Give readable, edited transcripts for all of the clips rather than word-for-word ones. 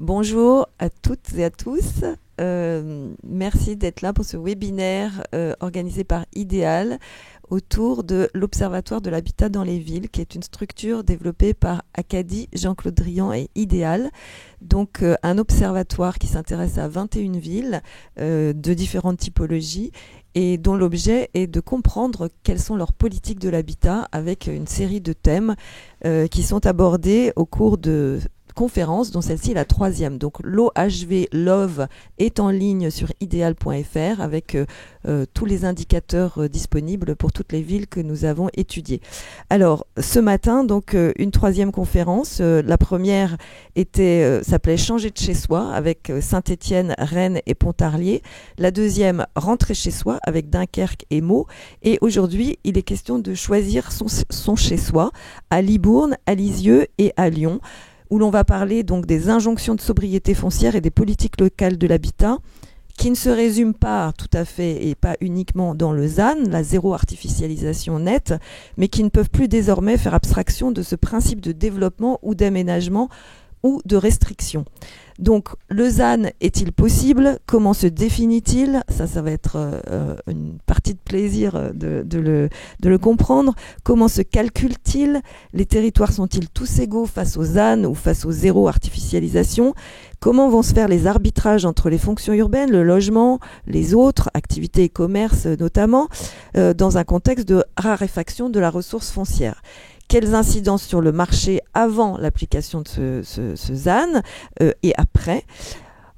Bonjour à toutes et à tous. Merci d'être là pour ce webinaire organisé par Idéal autour de l'Observatoire de l'habitat dans les villes, qui est une structure développée par Acadie, Jean-Claude Drian et Idéal. Donc un observatoire qui s'intéresse à 21 villes de différentes typologies et dont l'objet est de comprendre quelles sont leurs politiques de l'habitat avec une série de thèmes qui sont abordés au cours de conférence, dont celle-ci est la 3e. Donc l'OHV Love est en ligne sur ideal.fr avec tous les indicateurs disponibles pour toutes les villes que nous avons étudiées. Alors ce matin, donc une 3e conférence. La première s'appelait Changer de chez soi avec Saint-Étienne, Rennes et Pontarlier. La 2e, Rentrer chez soi avec Dunkerque et Meaux. Et aujourd'hui, il est question de choisir son chez soi à Libourne, à Lisieux et à Lyon, où l'on va parler donc des injonctions de sobriété foncière et des politiques locales de l'habitat, qui ne se résument pas tout à fait et pas uniquement dans le ZAN, la zéro artificialisation nette, mais qui ne peuvent plus désormais faire abstraction de ce principe de développement ou d'aménagement ou de restriction. Donc, le ZAN est-il possible? Comment se définit-il? Ça va être une partie de plaisir de le comprendre. Comment se calcule-t-il? Les territoires sont-ils tous égaux face au ZAN ou face au zéro artificialisation? Comment vont se faire les arbitrages entre les fonctions urbaines, le logement, les autres, activités et commerces notamment, dans un contexte de raréfaction de la ressource foncière? Quelles incidences sur le marché avant l'application de ce ZAN et après?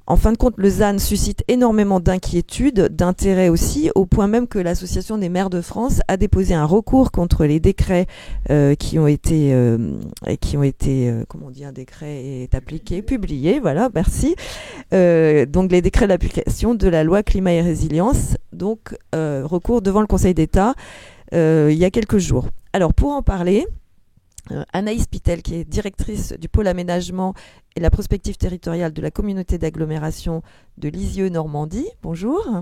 En fin de compte, le ZAN suscite énormément d'inquiétudes, d'intérêt aussi, au point même que l'Association des maires de France a déposé un recours contre les décrets qui ont été, comment on dit, un décret est appliqué, publié, voilà, merci. Donc les décrets d'application de la loi climat et résilience, donc recours devant le Conseil d'État il y a quelques jours. Alors pour en parler, Anaïs Pitel, qui est directrice du pôle aménagement et la prospective territoriale de la communauté d'agglomération de Lisieux-Normandie. Bonjour.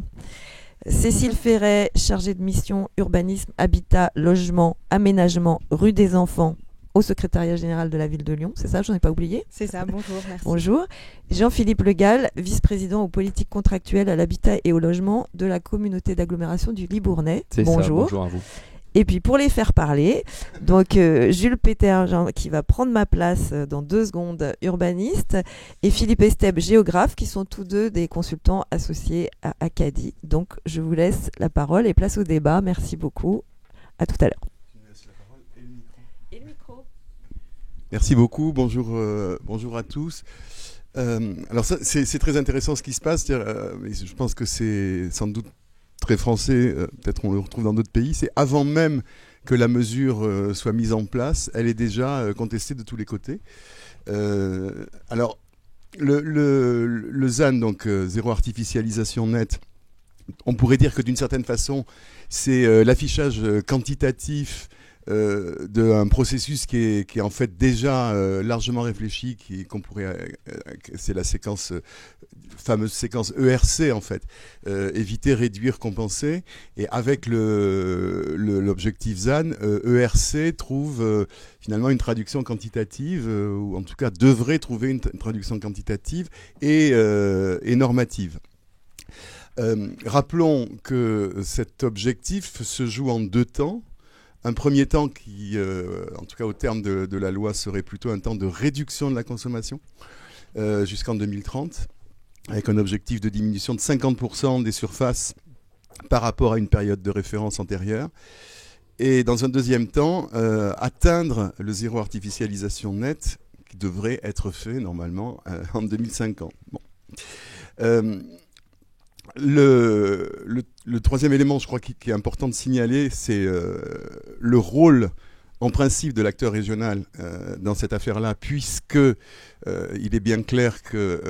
Cécile Ferret, chargée de mission urbanisme, habitat, logement, aménagement, rue des Enfants au secrétariat général de la ville de Lyon. C'est ça, je n'en ai pas oublié. C'est ça, bonjour, merci. Bonjour. Jean-Philippe Legal, vice-président aux politiques contractuelles à l'habitat et au logement de la communauté d'agglomération du Libournais. C'est bonjour. Ça, bonjour à vous. Et puis pour les faire parler, donc Jules Péter qui va prendre ma place dans 2 secondes, urbaniste, et Philippe Esteb, géographe, qui sont tous deux des consultants associés à Acadie. Donc je vous laisse la parole et place au débat. Merci beaucoup. À tout à l'heure. Et le micro. Merci beaucoup. Bonjour à tous. Alors ça, c'est très intéressant ce qui se passe. Je pense que c'est sans doute très français, peut-être on le retrouve dans d'autres pays, c'est avant même que la mesure soit mise en place, elle est déjà contestée de tous les côtés. Alors, le ZAN, donc zéro artificialisation nette, on pourrait dire que d'une certaine façon, c'est l'affichage quantitatif d'un processus qui est en fait déjà largement réfléchi, c'est la fameuse séquence ERC en fait, éviter, réduire, compenser, et avec l'objectif ZAN, ERC trouve finalement une traduction quantitative, ou en tout cas devrait trouver une traduction quantitative et normative. Rappelons que cet objectif se joue en 2 temps. Un premier temps qui, en tout cas au terme de la loi, serait plutôt un temps de réduction de la consommation jusqu'en 2030, avec un objectif de diminution de 50% des surfaces par rapport à une période de référence antérieure. Et dans un deuxième temps, atteindre le zéro artificialisation nette qui devrait être fait normalement en 2050. Bon. Le troisième élément, je crois, qui est important de signaler, c'est le rôle, en principe, de l'acteur régional dans cette affaire-là, puisque il est bien clair que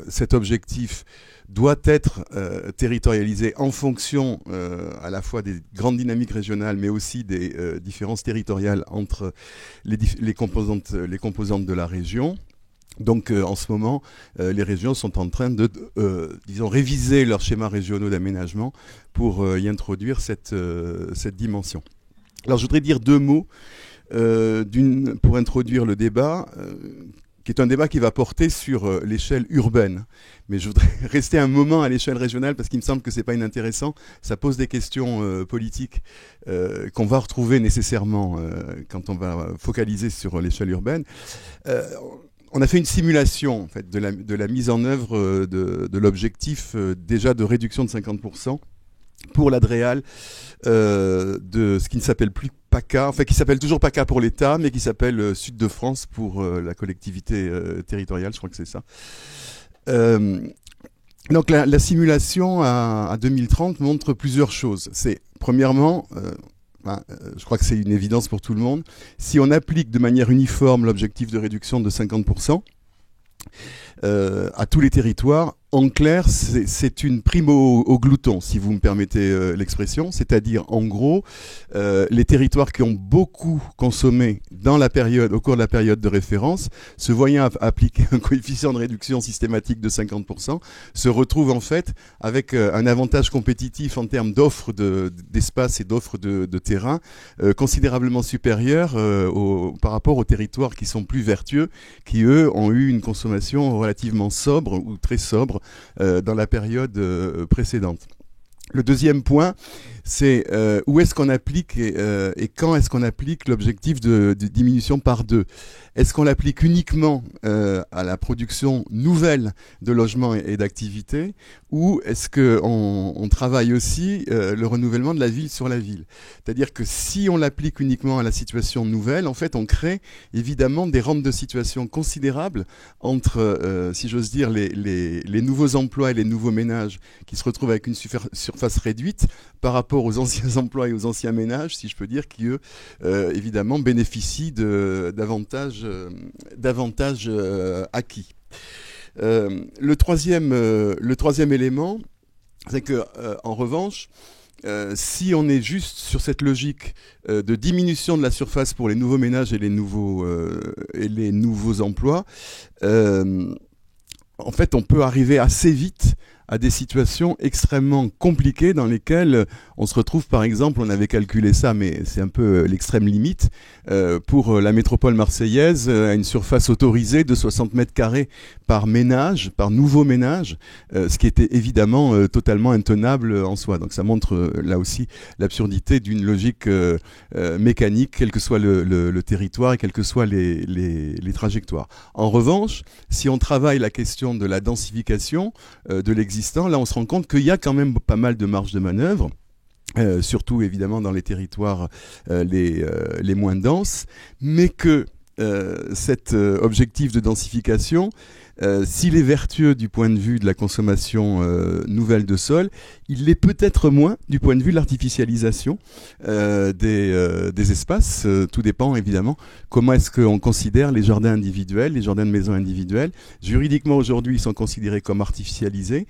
cet objectif doit être territorialisé en fonction à la fois des grandes dynamiques régionales, mais aussi des différences territoriales entre les composantes de la région. Donc en ce moment, les régions sont en train de, réviser leurs schémas régionaux d'aménagement pour y introduire cette dimension. Alors je voudrais dire 2 mots pour introduire le débat qui est un débat qui va porter sur l'échelle urbaine. Mais je voudrais rester un moment à l'échelle régionale parce qu'il me semble que c'est pas inintéressant. Ça pose des questions politiques qu'on va retrouver nécessairement quand on va focaliser sur l'échelle urbaine. On a fait une simulation en fait, de la mise en œuvre de l'objectif déjà de réduction de 50% pour l'Adréal de ce qui ne s'appelle plus PACA, enfin qui s'appelle toujours PACA pour l'État, mais qui s'appelle Sud de France pour la collectivité territoriale, je crois que c'est ça. Donc la simulation à 2030 montre plusieurs choses. C'est premièrement, je crois que c'est une évidence pour tout le monde, si on applique de manière uniforme l'objectif de réduction de 50%, à tous les territoires, en clair, c'est une prime au glouton, si vous me permettez l'expression, c'est-à-dire en gros, les territoires qui ont beaucoup consommé au cours de la période de référence, se voyant appliquer un coefficient de réduction systématique de 50%, se retrouvent en fait avec un avantage compétitif en termes d'offres d'espace et d'offres de terrain considérablement supérieur par rapport aux territoires qui sont plus vertueux, qui eux ont eu une consommation relativement sobre ou très sobre dans la période précédente. Le deuxième point, c'est où est-ce qu'on applique et quand est-ce qu'on applique l'objectif de diminution par 2. Est-ce qu'on l'applique uniquement à la production nouvelle de logements et d'activités, ou est-ce qu'on travaille aussi le renouvellement de la ville sur la ville? C'est-à-dire que si on l'applique uniquement à la situation nouvelle, en fait, on crée évidemment des rentes de situation considérables entre, si j'ose dire, les nouveaux emplois et les nouveaux ménages qui se retrouvent avec une surface réduite par rapport aux anciens emplois et aux anciens ménages, si je peux dire, qui eux, évidemment, bénéficient davantage acquis. Le troisième élément, c'est que, en revanche, si on est juste sur cette logique de diminution de la surface pour les nouveaux ménages et les nouveaux emplois, en fait, on peut arriver assez vite à des situations extrêmement compliquées dans lesquelles on se retrouve, par exemple, on avait calculé ça, mais c'est un peu l'extrême limite, pour la métropole marseillaise, à une surface autorisée de 60 mètres carrés par ménage, par nouveau ménage, ce qui était évidemment totalement intenable en soi. Donc ça montre là aussi l'absurdité d'une logique mécanique, quel que soit le territoire et quelles que soient les trajectoires. En revanche, si on travaille la question de la densification de l'existant, là on se rend compte qu'il y a quand même pas mal de marge de manœuvre. Surtout évidemment dans les territoires les moins denses, mais que cet objectif de densification, s'il est vertueux du point de vue de la consommation nouvelle de sol, il l'est peut-être moins du point de vue de l'artificialisation des espaces. Tout dépend évidemment comment est-ce qu'on considère les jardins individuels, les jardins de maison individuels. Juridiquement aujourd'hui ils sont considérés comme artificialisés.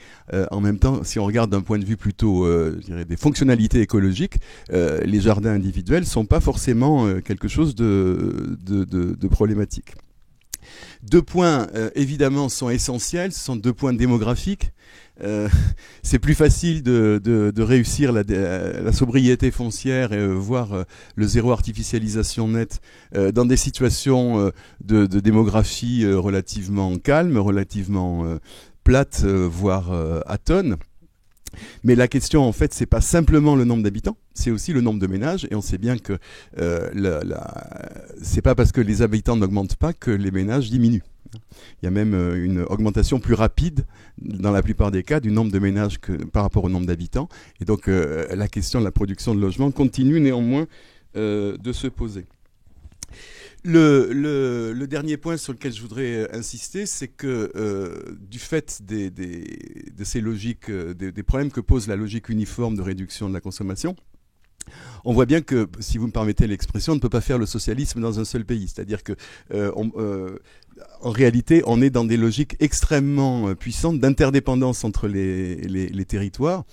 En même temps, si on regarde d'un point de vue plutôt je dirais des fonctionnalités écologiques, les jardins individuels sont pas forcément quelque chose de problématique. Deux points, évidemment, sont essentiels. Ce sont 2 points démographiques. C'est plus facile de réussir la sobriété foncière et voire le zéro artificialisation nette dans des situations de démographie relativement calme, relativement plate, voire atone. Mais la question, en fait, c'est pas simplement le nombre d'habitants, c'est aussi le nombre de ménages. Et on sait bien que c'est pas parce que les habitants n'augmentent pas que les ménages diminuent. Il y a même une augmentation plus rapide, dans la plupart des cas, du nombre de ménages par rapport au nombre d'habitants. Et donc, la question de la production de logements continue néanmoins de se poser. Le dernier point sur lequel je voudrais insister, c'est que du fait de ces logiques, des problèmes que pose la logique uniforme de réduction de la consommation, on voit bien que, si vous me permettez l'expression, on ne peut pas faire le socialisme dans un seul pays. C'est-à-dire que, en réalité, on est dans des logiques extrêmement puissantes d'interdépendance entre les territoires.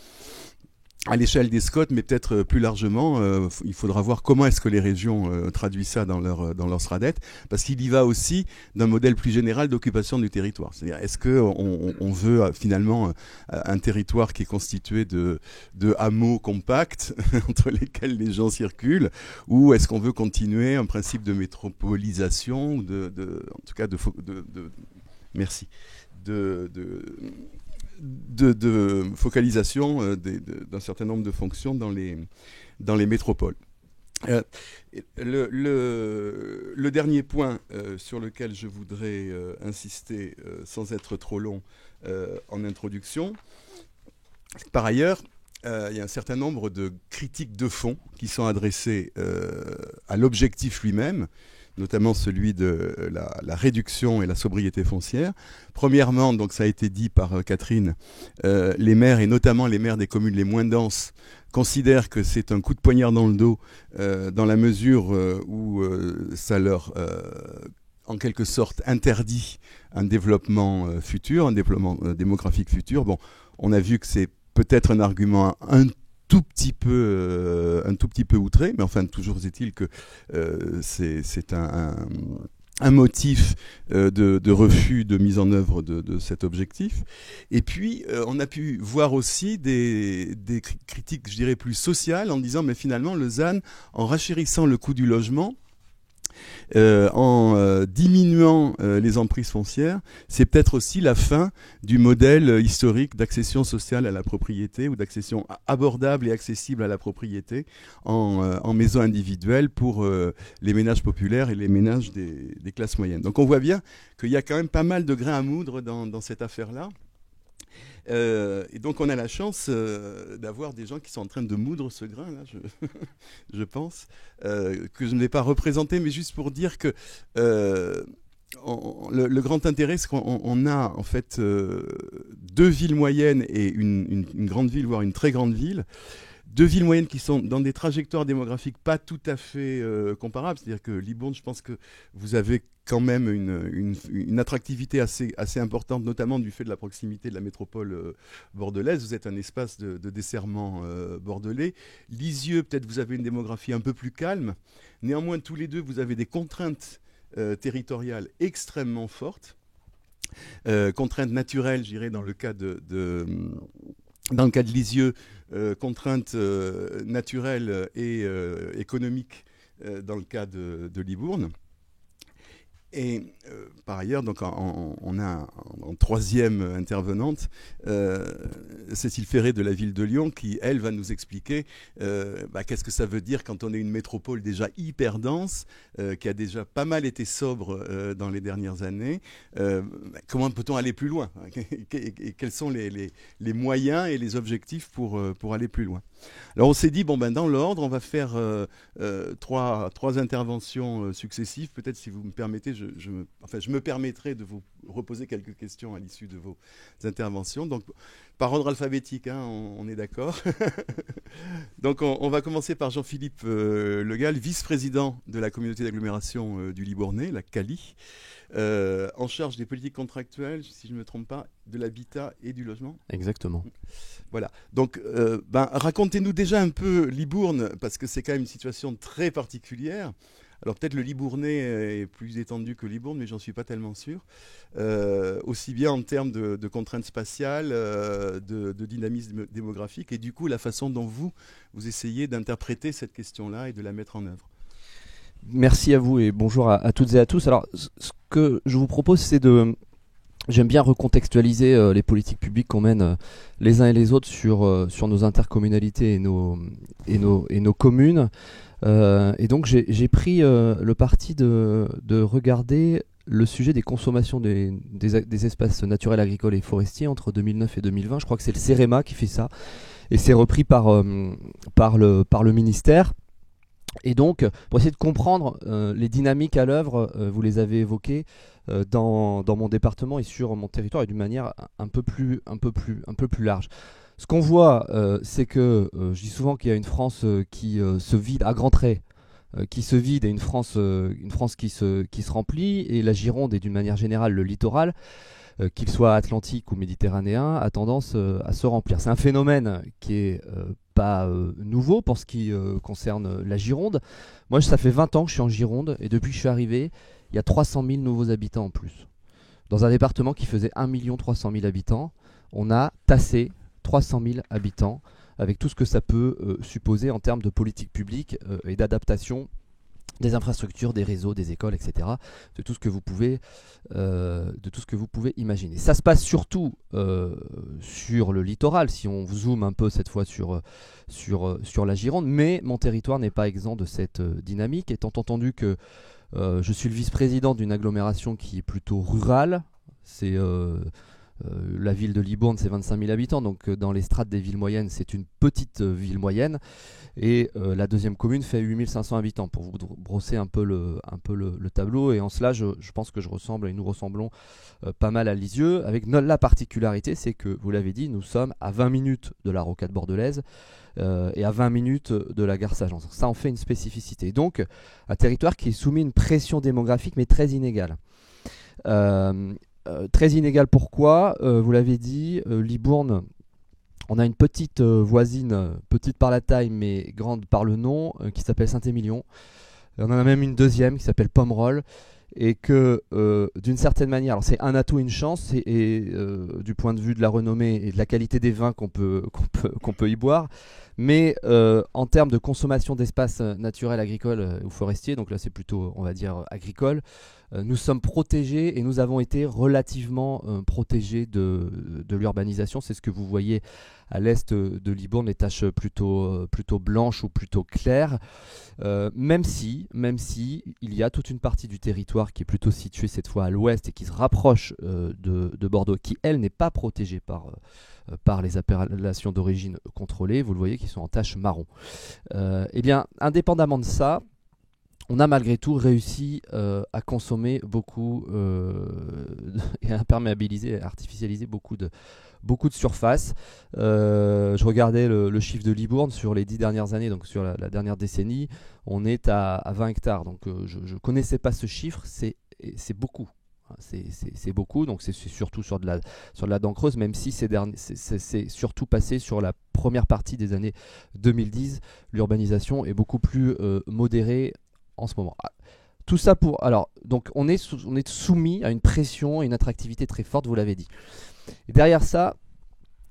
à l'échelle des SCOT, mais peut-être plus largement, il faudra voir comment est-ce que les régions traduisent ça dans leur SRADET, parce qu'il y va aussi d'un modèle plus général d'occupation du territoire. C'est-à-dire, est-ce qu'on veut finalement un territoire qui est constitué de hameaux compacts entre lesquels les gens circulent, ou est-ce qu'on veut continuer un principe de métropolisation, en tout cas merci, de focalisation d'un certain nombre de fonctions dans les métropoles. Le dernier point sur lequel je voudrais insister sans être trop long en introduction, par ailleurs, il y a un certain nombre de critiques de fond qui sont adressées à l'objectif lui-même, notamment celui de la réduction et la sobriété foncière. Premièrement, donc ça a été dit par Catherine, les maires, et notamment les maires des communes les moins denses, considèrent que c'est un coup de poignard dans le dos, dans la mesure où ça leur, en quelque sorte, interdit un développement futur, un développement démographique futur. Bon, on a vu que c'est peut-être un argument un tout petit peu outré, mais enfin toujours est-il que c'est un motif de refus de mise en œuvre de cet objectif. Et puis on a pu voir aussi des critiques, je dirais, plus sociales, en disant mais finalement le ZAN, en rachérissant le coût du logement, en diminuant les emprises foncières, c'est peut-être aussi la fin du modèle historique d'accession sociale à la propriété ou d'accession abordable et accessible à la propriété en maison individuelle pour les ménages populaires et les ménages des classes moyennes. Donc on voit bien qu'il y a quand même pas mal de grains à moudre dans cette affaire-là. Et donc on a la chance d'avoir des gens qui sont en train de moudre ce grain là, je pense, que je ne vais pas représenter, mais juste pour dire que le grand intérêt, c'est qu'on a en fait deux villes moyennes et une grande ville, voire une très grande ville. Deux villes moyennes qui sont dans des trajectoires démographiques pas tout à fait comparables. C'est-à-dire que Libourne, je pense que vous avez quand même une attractivité assez importante, notamment du fait de la proximité de la métropole bordelaise. Vous êtes un espace de desserrement bordelais. Lisieux, peut-être vous avez une démographie un peu plus calme. Néanmoins, tous les deux, vous avez des contraintes territoriales extrêmement fortes. Contraintes naturelles, je dirais, dans le cas de Lisieux, contraintes naturelles et économiques dans le cas de Libourne. Et par ailleurs, donc on a en troisième intervenante Cécile Ferré de la ville de Lyon qui, elle, va nous expliquer qu'est-ce que ça veut dire quand on est une métropole déjà hyper dense, qui a déjà pas mal été sobre dans les dernières années. Comment peut-on aller plus loin, et quels sont les moyens et les objectifs pour aller plus loin. Alors on s'est dit, dans l'ordre, on va faire trois interventions successives. Peut-être, si vous me permettez, je me permettrai de vous reposer quelques questions à l'issue de vos interventions. Donc, par ordre alphabétique, on est d'accord. Donc, on va commencer par Jean-Philippe Le Gall, vice-président de la communauté d'agglomération du Libournais, la CALI, en charge des politiques contractuelles, si je ne me trompe pas, de l'habitat et du logement. Exactement. Voilà. Donc, racontez-nous déjà un peu Libourne, parce que c'est quand même une situation très particulière. Alors peut-être le Libournais est plus étendu que Libourne, mais j'en suis pas tellement sûr. Aussi bien en termes de contraintes spatiales, de dynamisme démographique, et du coup la façon dont vous essayez d'interpréter cette question-là et de la mettre en œuvre. Merci à vous et bonjour à toutes et à tous. Alors ce que je vous propose, c'est j'aime bien recontextualiser les politiques publiques qu'on mène les uns et les autres sur nos intercommunalités et nos communes. Et donc j'ai pris le parti de regarder le sujet des consommations des espaces naturels, agricoles et forestiers entre 2009 et 2020. Je crois que c'est le CEREMA qui fait ça, et c'est repris par le ministère. Et donc, pour essayer de comprendre les dynamiques à l'œuvre, vous les avez évoquées dans mon département et sur mon territoire, et d'une manière un peu plus large. Ce qu'on voit, c'est que je dis souvent qu'il y a une France qui se vide à grands traits, qui se vide, et une France qui se remplit, et la Gironde et d'une manière générale le littoral, qu'il soit atlantique ou méditerranéen, a tendance à se remplir. C'est un phénomène qui est pas nouveau pour ce qui concerne la Gironde. Moi, ça fait 20 ans que je suis en Gironde et depuis que je suis arrivé, il y a 300 000 nouveaux habitants en plus. Dans un département qui faisait 1 300 000 habitants, on a tassé 300 000 habitants avec tout ce que ça peut supposer en termes de politique publique et d'adaptation des infrastructures, des réseaux, des écoles, etc. De tout ce que vous pouvez imaginer. Ça se passe surtout sur le littoral, si on zoome un peu cette fois sur la Gironde, mais mon territoire n'est pas exempt de cette dynamique, étant entendu que je suis le vice-président d'une agglomération qui est plutôt rurale. C'est la ville de Libourne, c'est 25 000 habitants, donc dans les strates des villes moyennes, c'est une petite ville moyenne. Et la deuxième commune fait 8 500 habitants, pour vous brosser un peu le tableau. Et en cela, je pense que je ressemble et nous ressemblons pas mal à Lisieux, avec la particularité, c'est que, vous l'avez dit, nous sommes à 20 minutes de la rocade bordelaise et à 20 minutes de la gare Saint-Jean. Ça en fait une spécificité. Donc, un territoire qui est soumis à une pression démographique, mais très inégale. Très inégal, pourquoi vous l'avez dit, Libourne, on a une petite voisine, petite par la taille mais grande par le nom, qui s'appelle Saint-Émilion. On en a même une deuxième qui s'appelle Pomerol, et que d'une certaine manière, alors c'est un atout et une chance, et du point de vue de la renommée et de la qualité des vins qu'on peut y boire, mais en termes de consommation d'espaces naturels, agricoles ou forestiers, donc là c'est plutôt, on va dire, agricole, nous sommes protégés et nous avons été relativement protégés de l'urbanisation. C'est ce que vous voyez à l'est de Libourne, les taches plutôt blanches ou plutôt claires, même si il y a toute une partie du territoire qui est plutôt située cette fois à l'ouest et qui se rapproche de Bordeaux, qui elle n'est pas protégée par les appellations d'origine contrôlée. Vous le voyez, qui sont en taches marron. Eh bien, indépendamment de ça, on a malgré tout réussi à consommer beaucoup et à imperméabiliser, à artificialiser beaucoup de surface. Je regardais le chiffre de Libourne sur les 10 dernières années, donc sur la dernière décennie, on est à 20 hectares. Donc je ne connaissais pas ce chiffre, c'est beaucoup. C'est beaucoup, donc c'est surtout sur de la dent creuse, même si c'est surtout passé sur la première partie des années 2010. L'urbanisation est beaucoup plus modérée en ce moment. Tout ça donc on est soumis à une pression et une attractivité très forte, vous l'avez dit. Et derrière ça,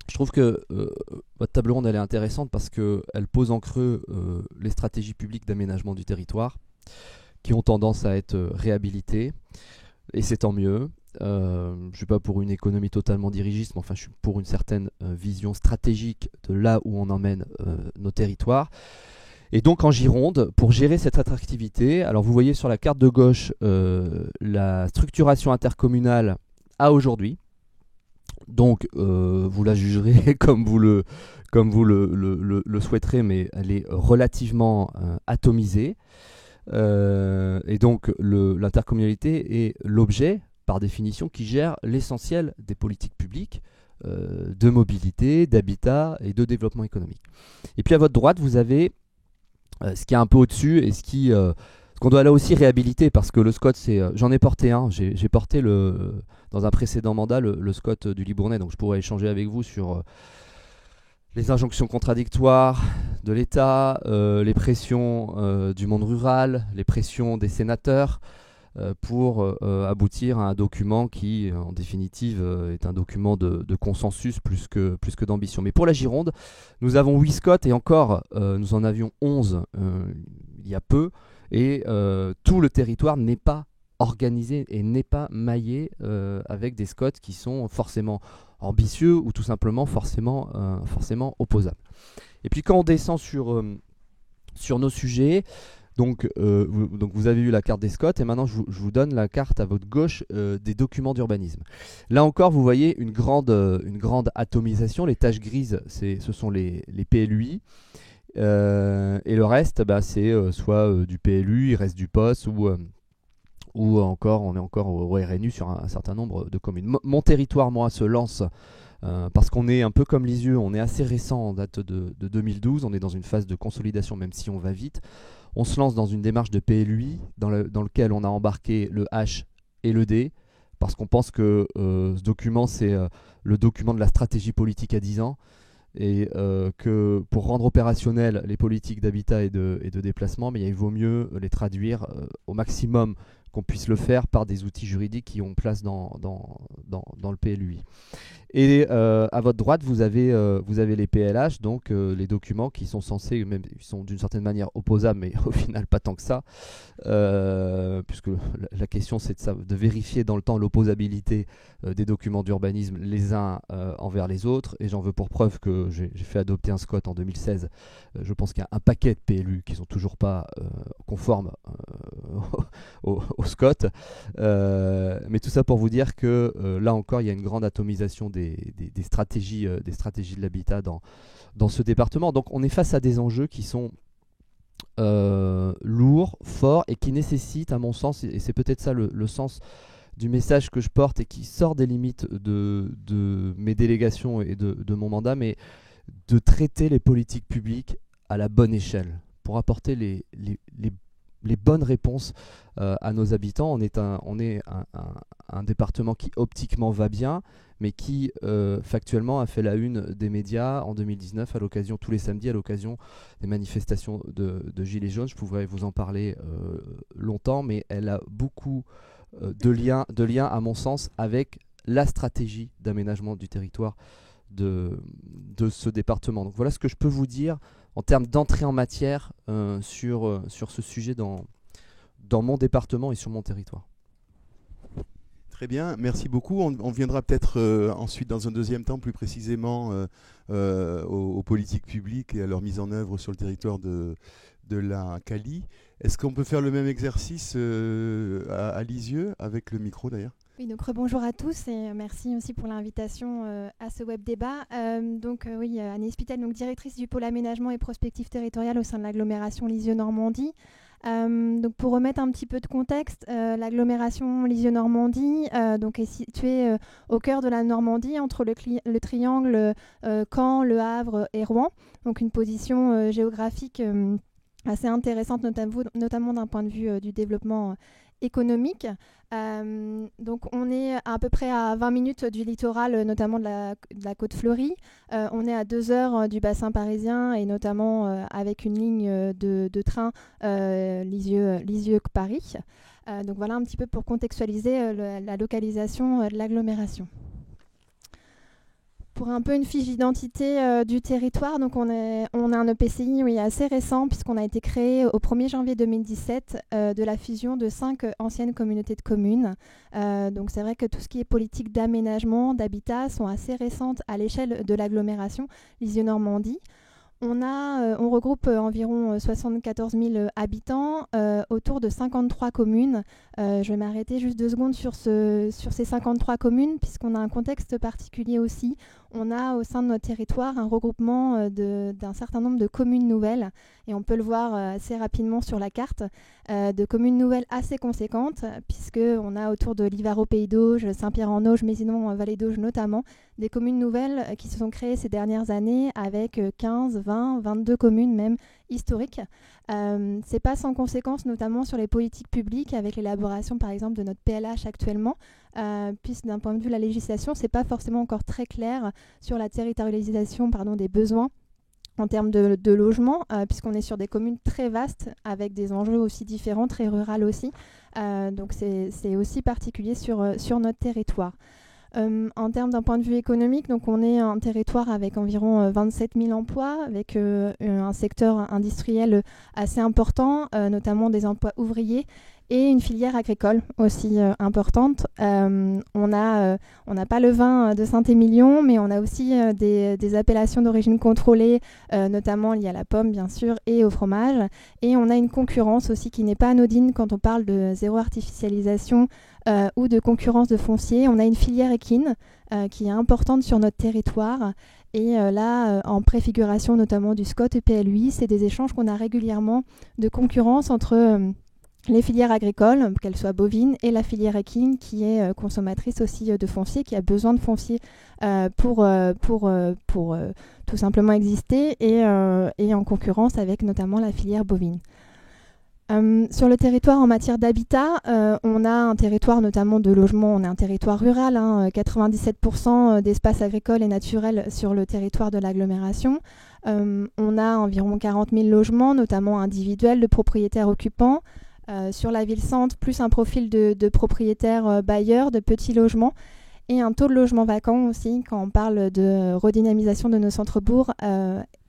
je trouve que votre table ronde elle est intéressante parce qu'elle pose en creux les stratégies publiques d'aménagement du territoire qui ont tendance à être réhabilitées, et c'est tant mieux. Je ne suis pas pour une économie totalement dirigiste, mais enfin je suis pour une certaine vision stratégique de là où on emmène nos territoires. Et donc en Gironde, pour gérer cette attractivité, alors vous voyez sur la carte de gauche la structuration intercommunale à aujourd'hui. Donc vous la jugerez comme vous le souhaiterez, mais elle est relativement atomisée. Et donc l'intercommunalité est l'objet, par définition, qui gère l'essentiel des politiques publiques de mobilité, d'habitat et de développement économique. Et puis à votre droite, vous avez ce qui est un peu au-dessus et ce qu'on doit là aussi réhabiliter, parce que le SCOT, j'en ai porté un, j'ai porté dans un précédent mandat le SCOT du Libournais, donc je pourrais échanger avec vous sur les injonctions contradictoires de l'État, les pressions du monde rural, les pressions des sénateurs, pour aboutir à un document qui, en définitive, est un document de consensus plus que d'ambition. Mais pour la Gironde, nous avons 8 SCOT, et encore, nous en avions 11 il y a peu, et tout le territoire n'est pas organisé et n'est pas maillé avec des SCOT qui sont forcément ambitieux ou tout simplement forcément opposables. Et puis quand on descend sur nos sujets, donc vous avez eu la carte des SCOT, et maintenant je vous donne la carte à votre gauche des documents d'urbanisme. Là encore, vous voyez une grande atomisation. Les taches grises, ce sont les PLUI, et le reste, c'est soit du PLU, il reste du POS, ou encore, on est encore au RNU sur un certain nombre de communes. Mon territoire, moi, se lance parce qu'on est un peu comme Lisieux, on est assez récent, en date de 2012, on est dans une phase de consolidation, même si on va vite. On se lance dans une démarche de PLUI dans lequel on a embarqué le H et le D, parce qu'on pense que ce document, c'est le document de la stratégie politique à 10 ans. et que pour rendre opérationnelles les politiques d'habitat et de déplacement, mais il vaut mieux les traduire au maximum qu'on puisse le faire par des outils juridiques qui ont place dans le PLUI. Et à votre droite, vous avez les PLH, donc les documents qui sont censés, même ils sont d'une certaine manière opposables, mais au final pas tant que ça, puisque la question c'est de vérifier dans le temps l'opposabilité des documents d'urbanisme les uns envers les autres. Et j'en veux pour preuve que j'ai fait adopter un SCOT en 2016. Je pense qu'il y a un paquet de PLU qui sont toujours pas conformes au SCOT. Mais tout ça pour vous dire que là encore, il y a une grande atomisation des stratégies de l'habitat dans ce département. Donc on est face à des enjeux qui sont lourds, forts et qui nécessitent, à mon sens, et c'est peut-être ça le sens du message que je porte et qui sort des limites de mes délégations et de mon mandat, mais de traiter les politiques publiques à la bonne échelle pour apporter les bonnes réponses à nos habitants. On est un département qui optiquement va bien, mais qui factuellement a fait la une des médias en 2019 tous les samedis à l'occasion des manifestations de Gilets jaunes. Je pourrais vous en parler longtemps, mais elle a beaucoup de liens à mon sens avec la stratégie d'aménagement du territoire de ce département. Donc voilà ce que je peux vous dire en termes d'entrée en matière sur ce sujet dans mon département et sur mon territoire. Très bien, merci beaucoup. On viendra peut-être ensuite dans un deuxième temps plus précisément aux politiques publiques et à leur mise en œuvre sur le territoire de la Cali. Est-ce qu'on peut faire le même exercice à Lisieux avec le micro d'ailleurs ? Oui, donc rebonjour à tous et merci aussi pour l'invitation à ce web débat. Oui, Agnès Pitel, donc directrice du pôle aménagement et prospective territoriale au sein de l'agglomération Lisieux-Normandie. Donc pour remettre un petit peu de contexte, l'agglomération Lisieux-Normandie est située au cœur de la Normandie entre le triangle Caen, Le Havre et Rouen. Donc une position géographique assez intéressante, notamment d'un point de vue du développement économique. Donc on est à peu près à 20 minutes du littoral, notamment de la côte fleurie. On est à 2 heures du bassin parisien et notamment avec une ligne de train Lisieux-Paris. Donc voilà un petit peu pour contextualiser la localisation de l'agglomération. Pour un peu une fiche d'identité du territoire, donc on a un EPCI assez récent puisqu'on a été créé au 1er janvier 2017 de la fusion de 5 anciennes communautés de communes. Donc c'est vrai que tout ce qui est politique d'aménagement, d'habitat sont assez récentes à l'échelle de l'agglomération Lisieux-Normandie. On regroupe environ 74 000 habitants autour de 53 communes. Je vais m'arrêter juste 2 secondes sur ces 53 communes puisqu'on a un contexte particulier aussi. On a au sein de notre territoire un regroupement d'un certain nombre de communes nouvelles et on peut le voir assez rapidement sur la carte, de communes nouvelles assez conséquentes puisqu'on a autour de Livaro Pays d'Auge, Saint-Pierre-en-Auge, Mézinon, Vallée d'Auge notamment, des communes nouvelles qui se sont créées ces dernières années avec 15, 20, 22 communes même historiques. C'est pas sans conséquence notamment sur les politiques publiques avec l'élaboration par exemple de notre PLH actuellement, puisque d'un point de vue de la législation, c'est pas forcément encore très clair sur la territorialisation des besoins en termes de logement, puisqu'on est sur des communes très vastes avec des enjeux aussi différents, très rurales aussi. Donc c'est aussi particulier sur notre territoire. En termes d'un point de vue économique, donc on est un territoire avec environ 27 000 emplois, avec un secteur industriel assez important, notamment des emplois ouvriers, et une filière agricole aussi importante. On n'a pas le vin de Saint-Émilion, mais on a aussi des appellations d'origine contrôlée, notamment liées à la pomme, bien sûr, et au fromage. Et on a une concurrence aussi qui n'est pas anodine quand on parle de zéro artificialisation ou de concurrence de foncier. On a une filière équine qui est importante sur notre territoire. Et là, en préfiguration notamment du SCOT et PLUI, c'est des échanges qu'on a régulièrement de concurrence entre les filières agricoles, qu'elles soient bovines, et la filière équine qui est consommatrice aussi de foncier, qui a besoin de foncier pour tout simplement exister et en concurrence avec notamment la filière bovine. Sur le territoire en matière d'habitat, on a un territoire notamment de logement, on a un territoire rural, 97% d'espaces agricoles et naturels sur le territoire de l'agglomération. On a environ 40 000 logements, notamment individuels de propriétaires occupants. Sur la ville-centre, plus un profil de propriétaires bailleurs, de petits logements. Et un taux de logement vacant aussi, quand on parle de redynamisation de nos centres-bourgs,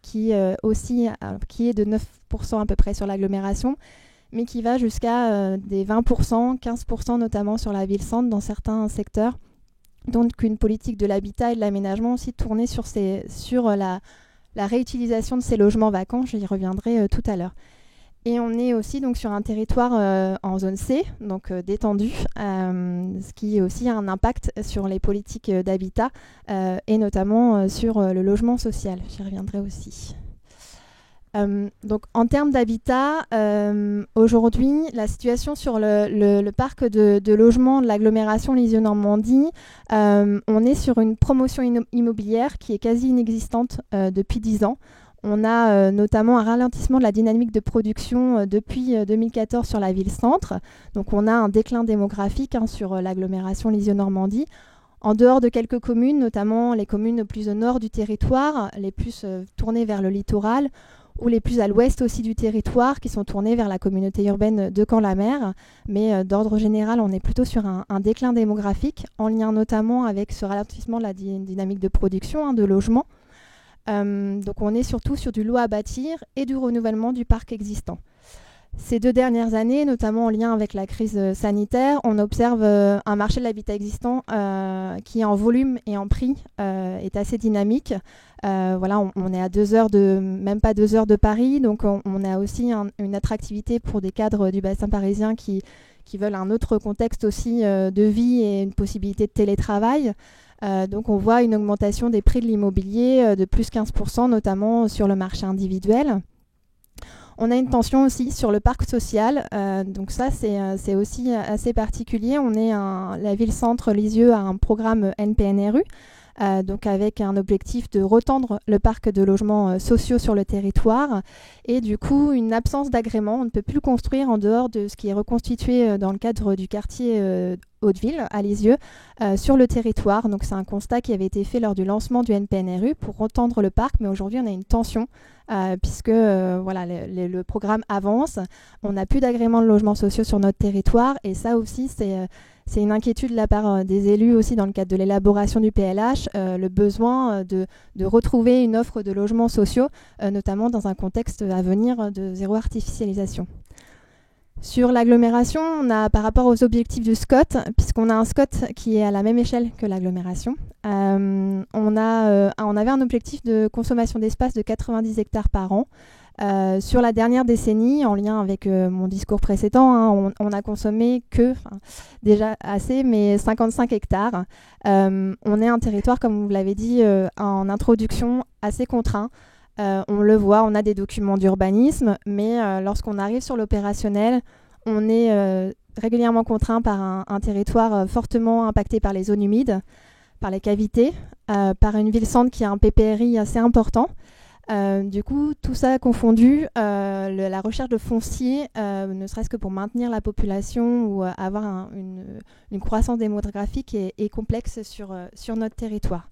qui est de 9% à peu près sur l'agglomération, mais qui va jusqu'à des 20%, 15% notamment sur la ville-centre dans certains secteurs. Donc une politique de l'habitat et de l'aménagement aussi tournée sur la réutilisation de ces logements vacants, j'y reviendrai tout à l'heure. Et on est aussi donc sur un territoire en zone C, donc détendu, ce qui aussi a un impact sur les politiques d'habitat et notamment sur le logement social. J'y reviendrai aussi. Donc en termes d'habitat, aujourd'hui, la situation sur le parc de logements de l'agglomération Lisieux-Normandie, on est sur une promotion immobilière qui est quasi inexistante depuis 10 ans. On a notamment un ralentissement de la dynamique de production depuis 2014 sur la ville-centre. Donc on a un déclin démographique sur l'agglomération Lisieux-Normandie. En dehors de quelques communes, notamment les communes plus au nord du territoire, les plus tournées vers le littoral, ou les plus à l'ouest aussi du territoire, qui sont tournées vers la communauté urbaine de Caen-la-Mer. Mais d'ordre général, on est plutôt sur un déclin démographique, en lien notamment avec ce ralentissement de la dynamique de production de logements. Donc on est surtout sur du lot à bâtir et du renouvellement du parc existant. Ces 2 dernières années, notamment en lien avec la crise sanitaire, on observe un marché de l'habitat existant qui en volume et en prix est assez dynamique. Voilà, on est à même pas 2 heures de Paris, donc on a aussi une attractivité pour des cadres du bassin parisien qui veulent un autre contexte aussi de vie et une possibilité de télétravail. Donc on voit une augmentation des prix de l'immobilier de plus 15%, notamment sur le marché individuel. On a une tension aussi sur le parc social, donc ça c'est aussi assez particulier. La ville-centre Lisieux a un programme NPNRU, donc avec un objectif de retendre le parc de logements sociaux sur le territoire et du coup une absence d'agrément. On ne peut plus construire en dehors de ce qui est reconstitué dans le cadre du quartier Hauteville à Lisieux sur le territoire. Donc c'est un constat qui avait été fait lors du lancement du NPNRU pour retendre le parc, mais aujourd'hui on a une tension puisque le programme avance, on n'a plus d'agrément de logements sociaux sur notre territoire et ça aussi c'est une inquiétude de la part des élus aussi dans le cadre de l'élaboration du PLH, le besoin de retrouver une offre de logements sociaux, notamment dans un contexte à venir de zéro artificialisation. Sur l'agglomération, on a par rapport aux objectifs du SCOT, puisqu'on a un SCOT qui est à la même échelle que l'agglomération, on avait un objectif de consommation d'espace de 90 hectares par an. Sur la dernière décennie, en lien avec mon discours précédent, on a consommé déjà assez, mais 55 hectares. On est un territoire, comme vous l'avez dit, en introduction assez contraint. On le voit, on a des documents d'urbanisme, mais lorsqu'on arrive sur l'opérationnel, on est régulièrement contraint par un territoire fortement impacté par les zones humides, par les cavités, par une ville-centre qui a un PPRI assez important. Du coup, tout ça confondu, la recherche de foncier, ne serait-ce que pour maintenir la population ou avoir une croissance démographique est complexe sur notre territoire.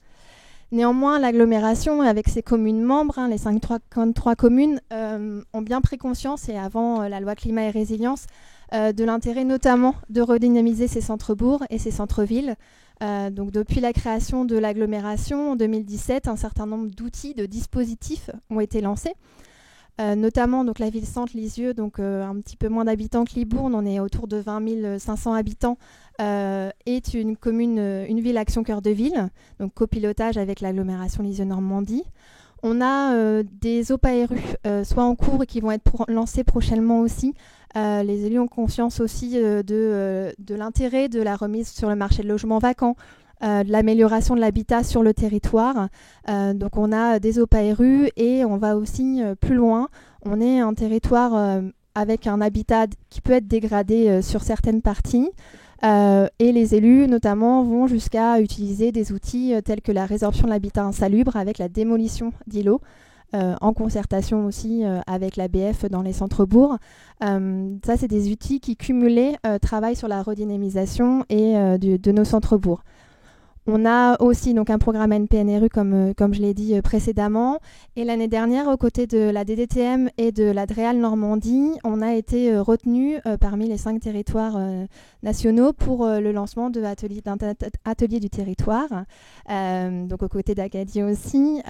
Néanmoins, l'agglomération, avec ses communes membres, les 53 communes, ont bien pris conscience, et avant la loi climat et résilience, de l'intérêt notamment de redynamiser ces centres-bourgs et ces centres-villes. Donc depuis la création de l'agglomération en 2017, un certain nombre d'outils, de dispositifs ont été lancés. Notamment donc la ville-centre Lisieux, donc un petit peu moins d'habitants que Libourne, on est autour de 20 500 habitants, est une ville action cœur de ville, donc copilotage avec l'agglomération Lisieux-Normandie. On a des OPARU, soit en cours et qui vont être lancés prochainement aussi. Les élus ont conscience aussi de l'intérêt de la remise sur le marché de logements vacants, de l'amélioration de l'habitat sur le territoire. Donc on a des OPARU et on va aussi plus loin. On est un territoire avec un habitat qui peut être dégradé sur certaines parties. Et les élus notamment vont jusqu'à utiliser des outils tels que la résorption de l'habitat insalubre avec la démolition d'îlots. en concertation aussi avec l'ABF dans les centres-bourgs. Ça, c'est des outils qui, cumulés, travaillent sur la redynamisation de nos centres-bourgs. On a aussi donc un programme NPNRU comme je l'ai dit précédemment. Et l'année dernière, aux côtés de la DDTM et de la DREAL Normandie, on a été retenu parmi les 5 territoires nationaux pour le lancement d'un atelier du territoire, donc aux côtés d'Acadie aussi,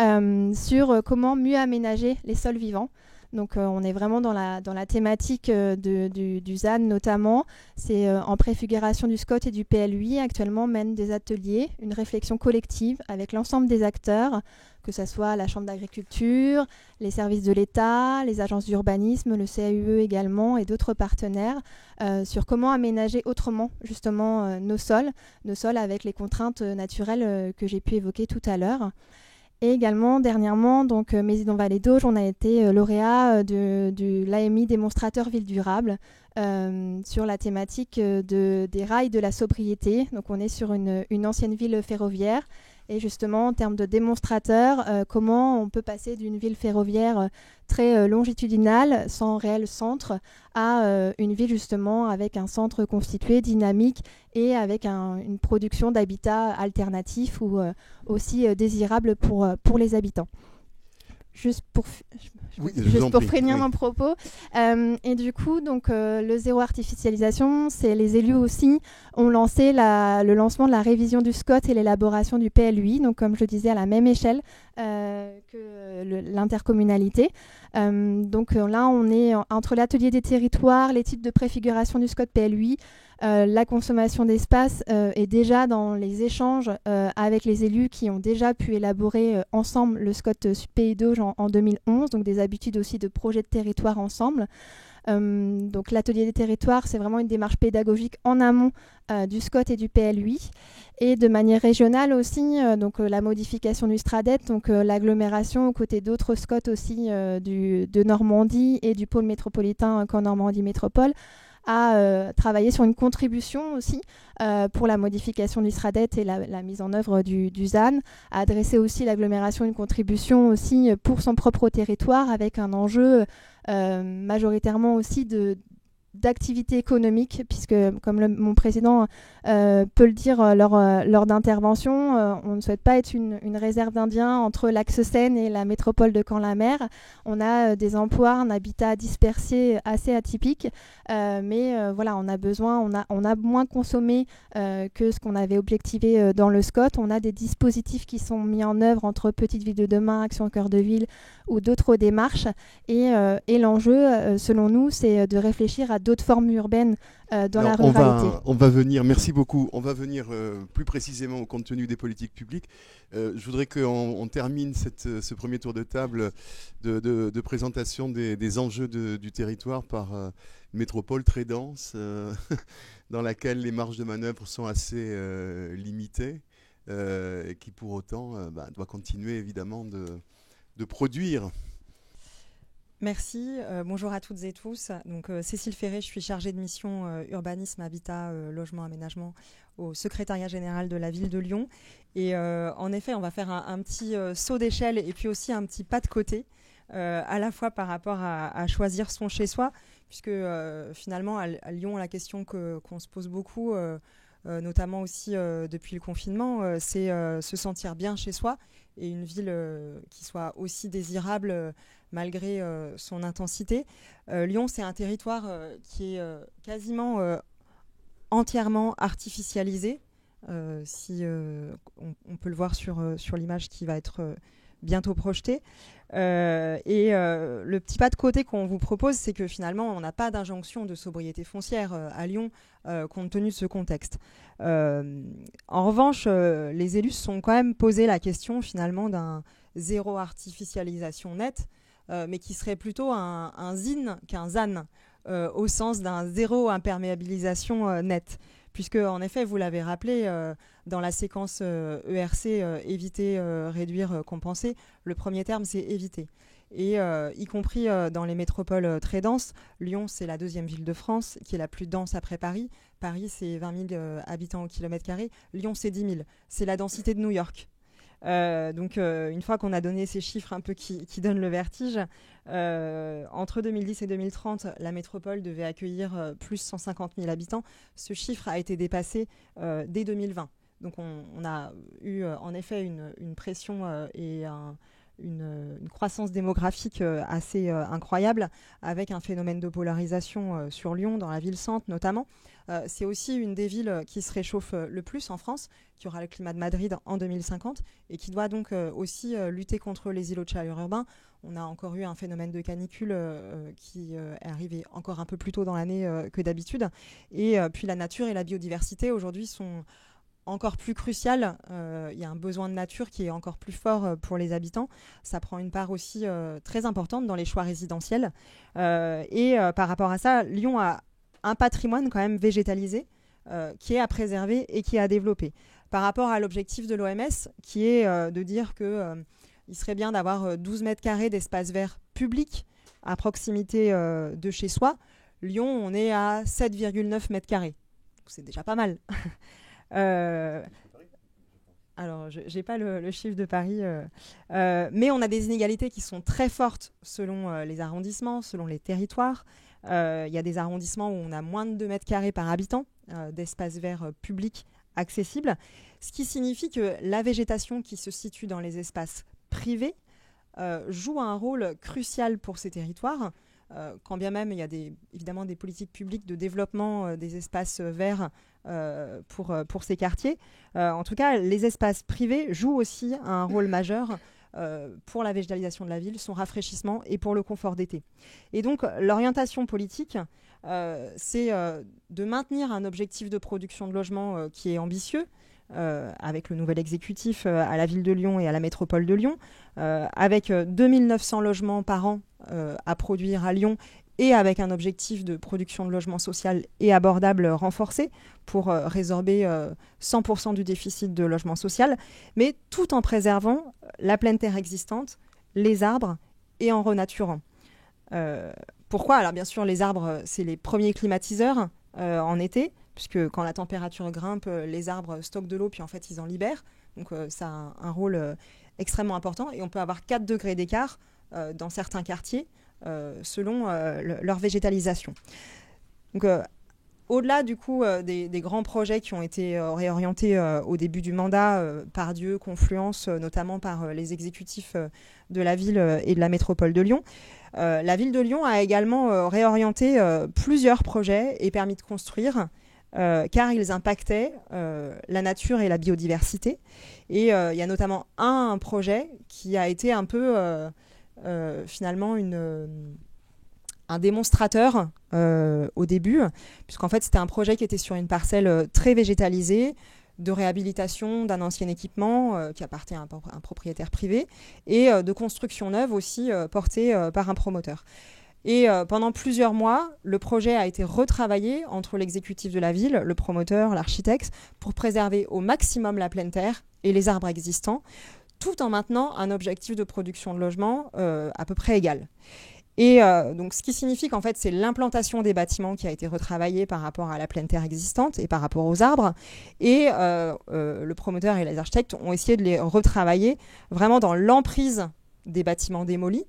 sur comment mieux aménager les sols vivants. Donc on est vraiment dans la thématique du ZAN notamment. C'est en préfiguration du SCOT et du PLUI. Actuellement, mène des ateliers, une réflexion collective avec l'ensemble des acteurs, que ce soit la Chambre d'agriculture, les services de l'État, les agences d'urbanisme, le CAUE également et d'autres partenaires, sur comment aménager autrement justement nos sols avec les contraintes naturelles que j'ai pu évoquer tout à l'heure. Et également, dernièrement, donc Mésidon Vallée d'Auge, on a été lauréat de l'AMI démonstrateur ville durable sur la thématique des rails de la sobriété. Donc on est sur une ancienne ville ferroviaire. Et justement, en termes de démonstrateur, comment on peut passer d'une ville ferroviaire très longitudinale, sans réel centre, à une ville justement avec un centre constitué, dynamique et avec une production d'habitats alternatifs ou aussi désirables pour les habitants. Juste pour finir mon propos. Et du coup, donc, le zéro artificialisation, c'est les élus aussi ont lancé le lancement de la révision du SCOT et l'élaboration du PLUI, donc comme je disais, à la même échelle que l'intercommunalité. Donc là, on est entre l'atelier des territoires, les types de préfiguration du SCOT PLUI, la consommation d'espace est déjà dans les échanges avec les élus qui ont déjà pu élaborer ensemble le SCOT Pays d'Auge en 2011, donc des habitudes aussi de projets de territoire ensemble. Donc l'atelier des territoires, c'est vraiment une démarche pédagogique en amont du SCOT et du PLUI. Et de manière régionale aussi, donc la modification du STRADET, donc l'agglomération aux côtés d'autres SCOT aussi de Normandie et du pôle métropolitain qu'en Normandie Métropole, à travailler sur une contribution aussi pour la modification du STRADET et la mise en œuvre du ZAN, à adresser aussi l'agglomération une contribution aussi pour son propre territoire avec un enjeu majoritairement aussi d'activité économique, puisque comme mon président peut le dire lors d'intervention, on ne souhaite pas être une réserve d'Indiens entre l'axe Seine et la métropole de Caen-la-Mer. On a des emplois, un habitat dispersé assez atypique, mais voilà, on a besoin, on a moins consommé que ce qu'on avait objectivé dans le SCOT. On a des dispositifs qui sont mis en œuvre entre Petites Villes de demain, Action Cœur de Ville ou d'autres démarches, et l'enjeu, selon nous, c'est de réfléchir à d'autres formes urbaines dans la ruralité. On va venir, merci beaucoup, on va venir plus précisément au contenu des politiques publiques. Je voudrais qu'on termine ce premier tour de table de présentation des enjeux du territoire par une métropole très dense, dans laquelle les marges de manœuvre sont assez limitées, et qui pour autant doit continuer évidemment de produire. Merci, bonjour à toutes et tous. Donc, Cécile Ferré, je suis chargée de mission urbanisme, habitat, logement, aménagement au secrétariat général de la ville de Lyon. Et en effet, on va faire un petit saut d'échelle et puis aussi un petit pas de côté, à la fois par rapport à choisir son chez-soi, puisque finalement à Lyon, la question qu'on se pose beaucoup, notamment aussi depuis le confinement, c'est se sentir bien chez soi et une ville qui soit aussi désirable malgré son intensité. Lyon, c'est un territoire qui est quasiment entièrement artificialisé, si on peut le voir sur l'image qui va être bientôt projetée. Et le petit pas de côté qu'on vous propose, c'est que finalement, on n'a pas d'injonction de sobriété foncière à Lyon, compte tenu de ce contexte. En revanche, les élus se sont quand même posé la question finalement d'un zéro artificialisation nette, mais qui serait plutôt un ZIN qu'un ZAN, au sens d'un zéro imperméabilisation nette. Puisque, en effet, vous l'avez rappelé, dans la séquence ERC, éviter, réduire, compenser, le premier terme, c'est éviter. Et y compris dans les métropoles très denses, Lyon, c'est la deuxième ville de France, qui est la plus dense après Paris. Paris, c'est 20 000 habitants au kilomètre carré. Lyon, c'est 10 000. C'est la densité de New York. Donc, une fois qu'on a donné ces chiffres un peu qui donnent le vertige, entre 2010 et 2030, la métropole devait accueillir plus 150 000 habitants. Ce chiffre a été dépassé dès 2020. Donc, on a eu en effet une pression et une croissance démographique assez incroyable, avec un phénomène de polarisation sur Lyon, dans la ville-centre notamment. C'est aussi une des villes qui se réchauffe le plus en France, qui aura le climat de Madrid en 2050 et qui doit donc aussi lutter contre les îlots de chaleur urbains. On a encore eu un phénomène de canicule qui est arrivé encore un peu plus tôt dans l'année que d'habitude. Et puis la nature et la biodiversité aujourd'hui sont encore plus crucial. Il y a un besoin de nature qui est encore plus fort pour les habitants. Ça prend une part aussi très importante dans les choix résidentiels. Et par rapport à ça, Lyon a un patrimoine quand même végétalisé qui est à préserver et qui est à développer. Par rapport à l'objectif de l'OMS, qui est de dire qu'il serait bien d'avoir 12 mètres carrés d'espace vert public à proximité de chez soi, Lyon, on est à 7,9 mètres carrés. C'est déjà pas mal. Alors, je n'ai pas le chiffre de Paris, mais on a des inégalités qui sont très fortes selon les arrondissements, selon les territoires. Il y a des arrondissements où on a moins de 2 mètres carrés par habitant d'espace vert public accessible, ce qui signifie que la végétation qui se situe dans les espaces privés joue un rôle crucial pour ces territoires. Quand bien même il y a évidemment des politiques publiques de développement des espaces verts pour ces quartiers. En tout cas, les espaces privés jouent aussi un rôle majeur pour la végétalisation de la ville, son rafraîchissement et pour le confort d'été. Et donc, l'orientation politique, c'est de maintenir un objectif de production de logements qui est ambitieux, avec le nouvel exécutif à la ville de Lyon et à la métropole de Lyon, avec 2900 logements par an à produire à Lyon et avec un objectif de production de logements social et abordable renforcé pour résorber 100% du déficit de logement social, mais tout en préservant la pleine terre existante, les arbres et en renaturant. Pourquoi ? Alors bien sûr, les arbres, c'est les premiers climatiseurs en été, puisque quand la température grimpe, les arbres stockent de l'eau, puis en fait, ils en libèrent. Donc ça a un rôle extrêmement important. Et on peut avoir 4 degrés d'écart dans certains quartiers selon leur végétalisation. Donc au-delà du coup des grands projets qui ont été réorientés au début du mandat par Dieu, Confluence, notamment par les exécutifs de la ville et de la métropole de Lyon, la ville de Lyon a également réorienté plusieurs projets et permis de construire car ils impactaient la nature et la biodiversité. Et il y a notamment un projet qui a été un peu finalement un démonstrateur au début, puisqu'en fait c'était un projet qui était sur une parcelle très végétalisée, de réhabilitation d'un ancien équipement qui appartient à un propriétaire privé, et de construction neuve aussi portée par un promoteur. Et pendant plusieurs mois, le projet a été retravaillé entre l'exécutif de la ville, le promoteur, l'architecte, pour préserver au maximum la pleine terre et les arbres existants, tout en maintenant un objectif de production de logements à peu près égal. Et donc, ce qui signifie qu'en fait, c'est l'implantation des bâtiments qui a été retravaillée par rapport à la pleine terre existante et par rapport aux arbres. Et le promoteur et les architectes ont essayé de les retravailler vraiment dans l'emprise des bâtiments démolis.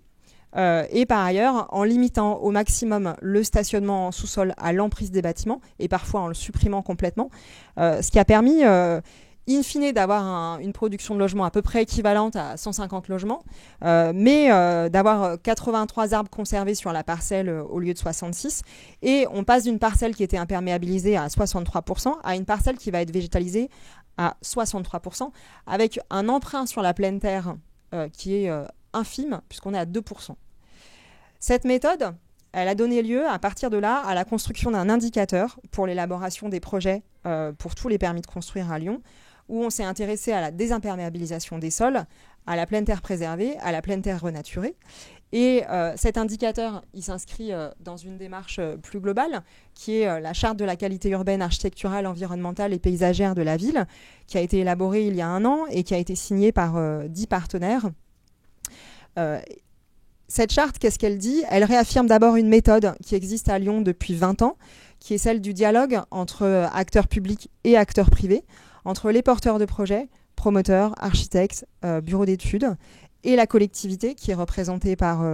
Et par ailleurs, en limitant au maximum le stationnement en sous-sol à l'emprise des bâtiments et parfois en le supprimant complètement, ce qui a permis in fine d'avoir une production de logements à peu près équivalente à 150 logements, mais d'avoir 83 arbres conservés sur la parcelle au lieu de 66. Et on passe d'une parcelle qui était imperméabilisée à 63% à une parcelle qui va être végétalisée à 63%, avec un emprunt sur la pleine terre qui est infime, puisqu'on est à 2%. Cette méthode, elle a donné lieu, à partir de là, à la construction d'un indicateur pour l'élaboration des projets pour tous les permis de construire à Lyon, où on s'est intéressé à la désimperméabilisation des sols, à la pleine terre préservée, à la pleine terre renaturée. Et cet indicateur, il s'inscrit dans une démarche plus globale, qui est la charte de la qualité urbaine, architecturale, environnementale et paysagère de la ville, qui a été élaborée il y a 1 an et qui a été signée par 10 partenaires. Cette charte, qu'est-ce qu'elle dit ? Elle réaffirme d'abord une méthode qui existe à Lyon depuis 20 ans, qui est celle du dialogue entre acteurs publics et acteurs privés, entre les porteurs de projets, promoteurs, architectes, bureaux d'études, et la collectivité qui est représentée par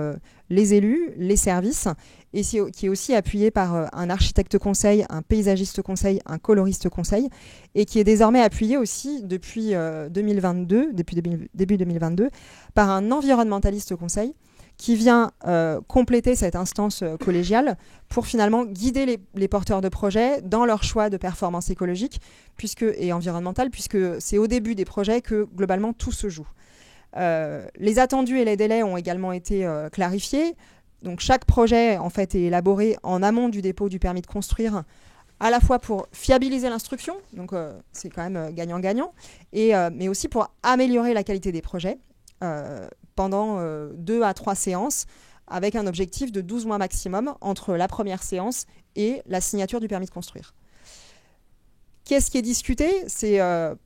les élus, les services, et qui est aussi appuyée par un architecte conseil, un paysagiste conseil, un coloriste conseil, et qui est désormais appuyée aussi depuis 2022, depuis début 2022, par un environnementaliste conseil qui vient compléter cette instance collégiale pour finalement guider les porteurs de projets dans leur choix de performance écologique et environnementale, puisque c'est au début des projets que globalement tout se joue. Les attendus et les délais ont également été clarifiés. Donc chaque projet en fait est élaboré en amont du dépôt du permis de construire, à la fois pour fiabiliser l'instruction, donc c'est quand même gagnant-gagnant, mais aussi pour améliorer la qualité des projets pendant 2 à 3 séances, avec un objectif de 12 mois maximum entre la première séance et la signature du permis de construire. Qu'est-ce qui est discuté ? C'est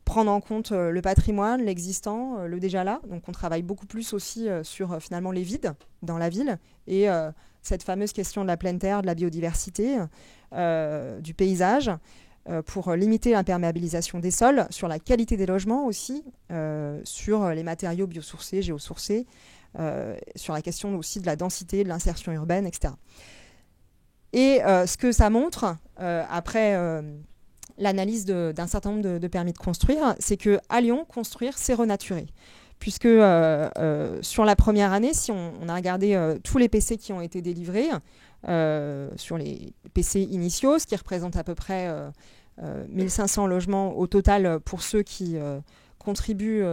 prendre en compte le patrimoine, l'existant, le déjà là. Donc on travaille beaucoup plus aussi sur finalement les vides dans la ville et cette fameuse question de la pleine terre, de la biodiversité, du paysage, pour limiter l'imperméabilisation des sols, sur la qualité des logements aussi, sur les matériaux biosourcés, géosourcés, sur la question aussi de la densité, de l'insertion urbaine, etc. Et ce que ça montre, après l'analyse d'un certain nombre de permis de construire, c'est qu'à Lyon, construire, c'est renaturer. Puisque sur la première année, si on a regardé tous les PC qui ont été délivrés, sur les PC initiaux, ce qui représente à peu près 1500 logements au total pour ceux qui contribuent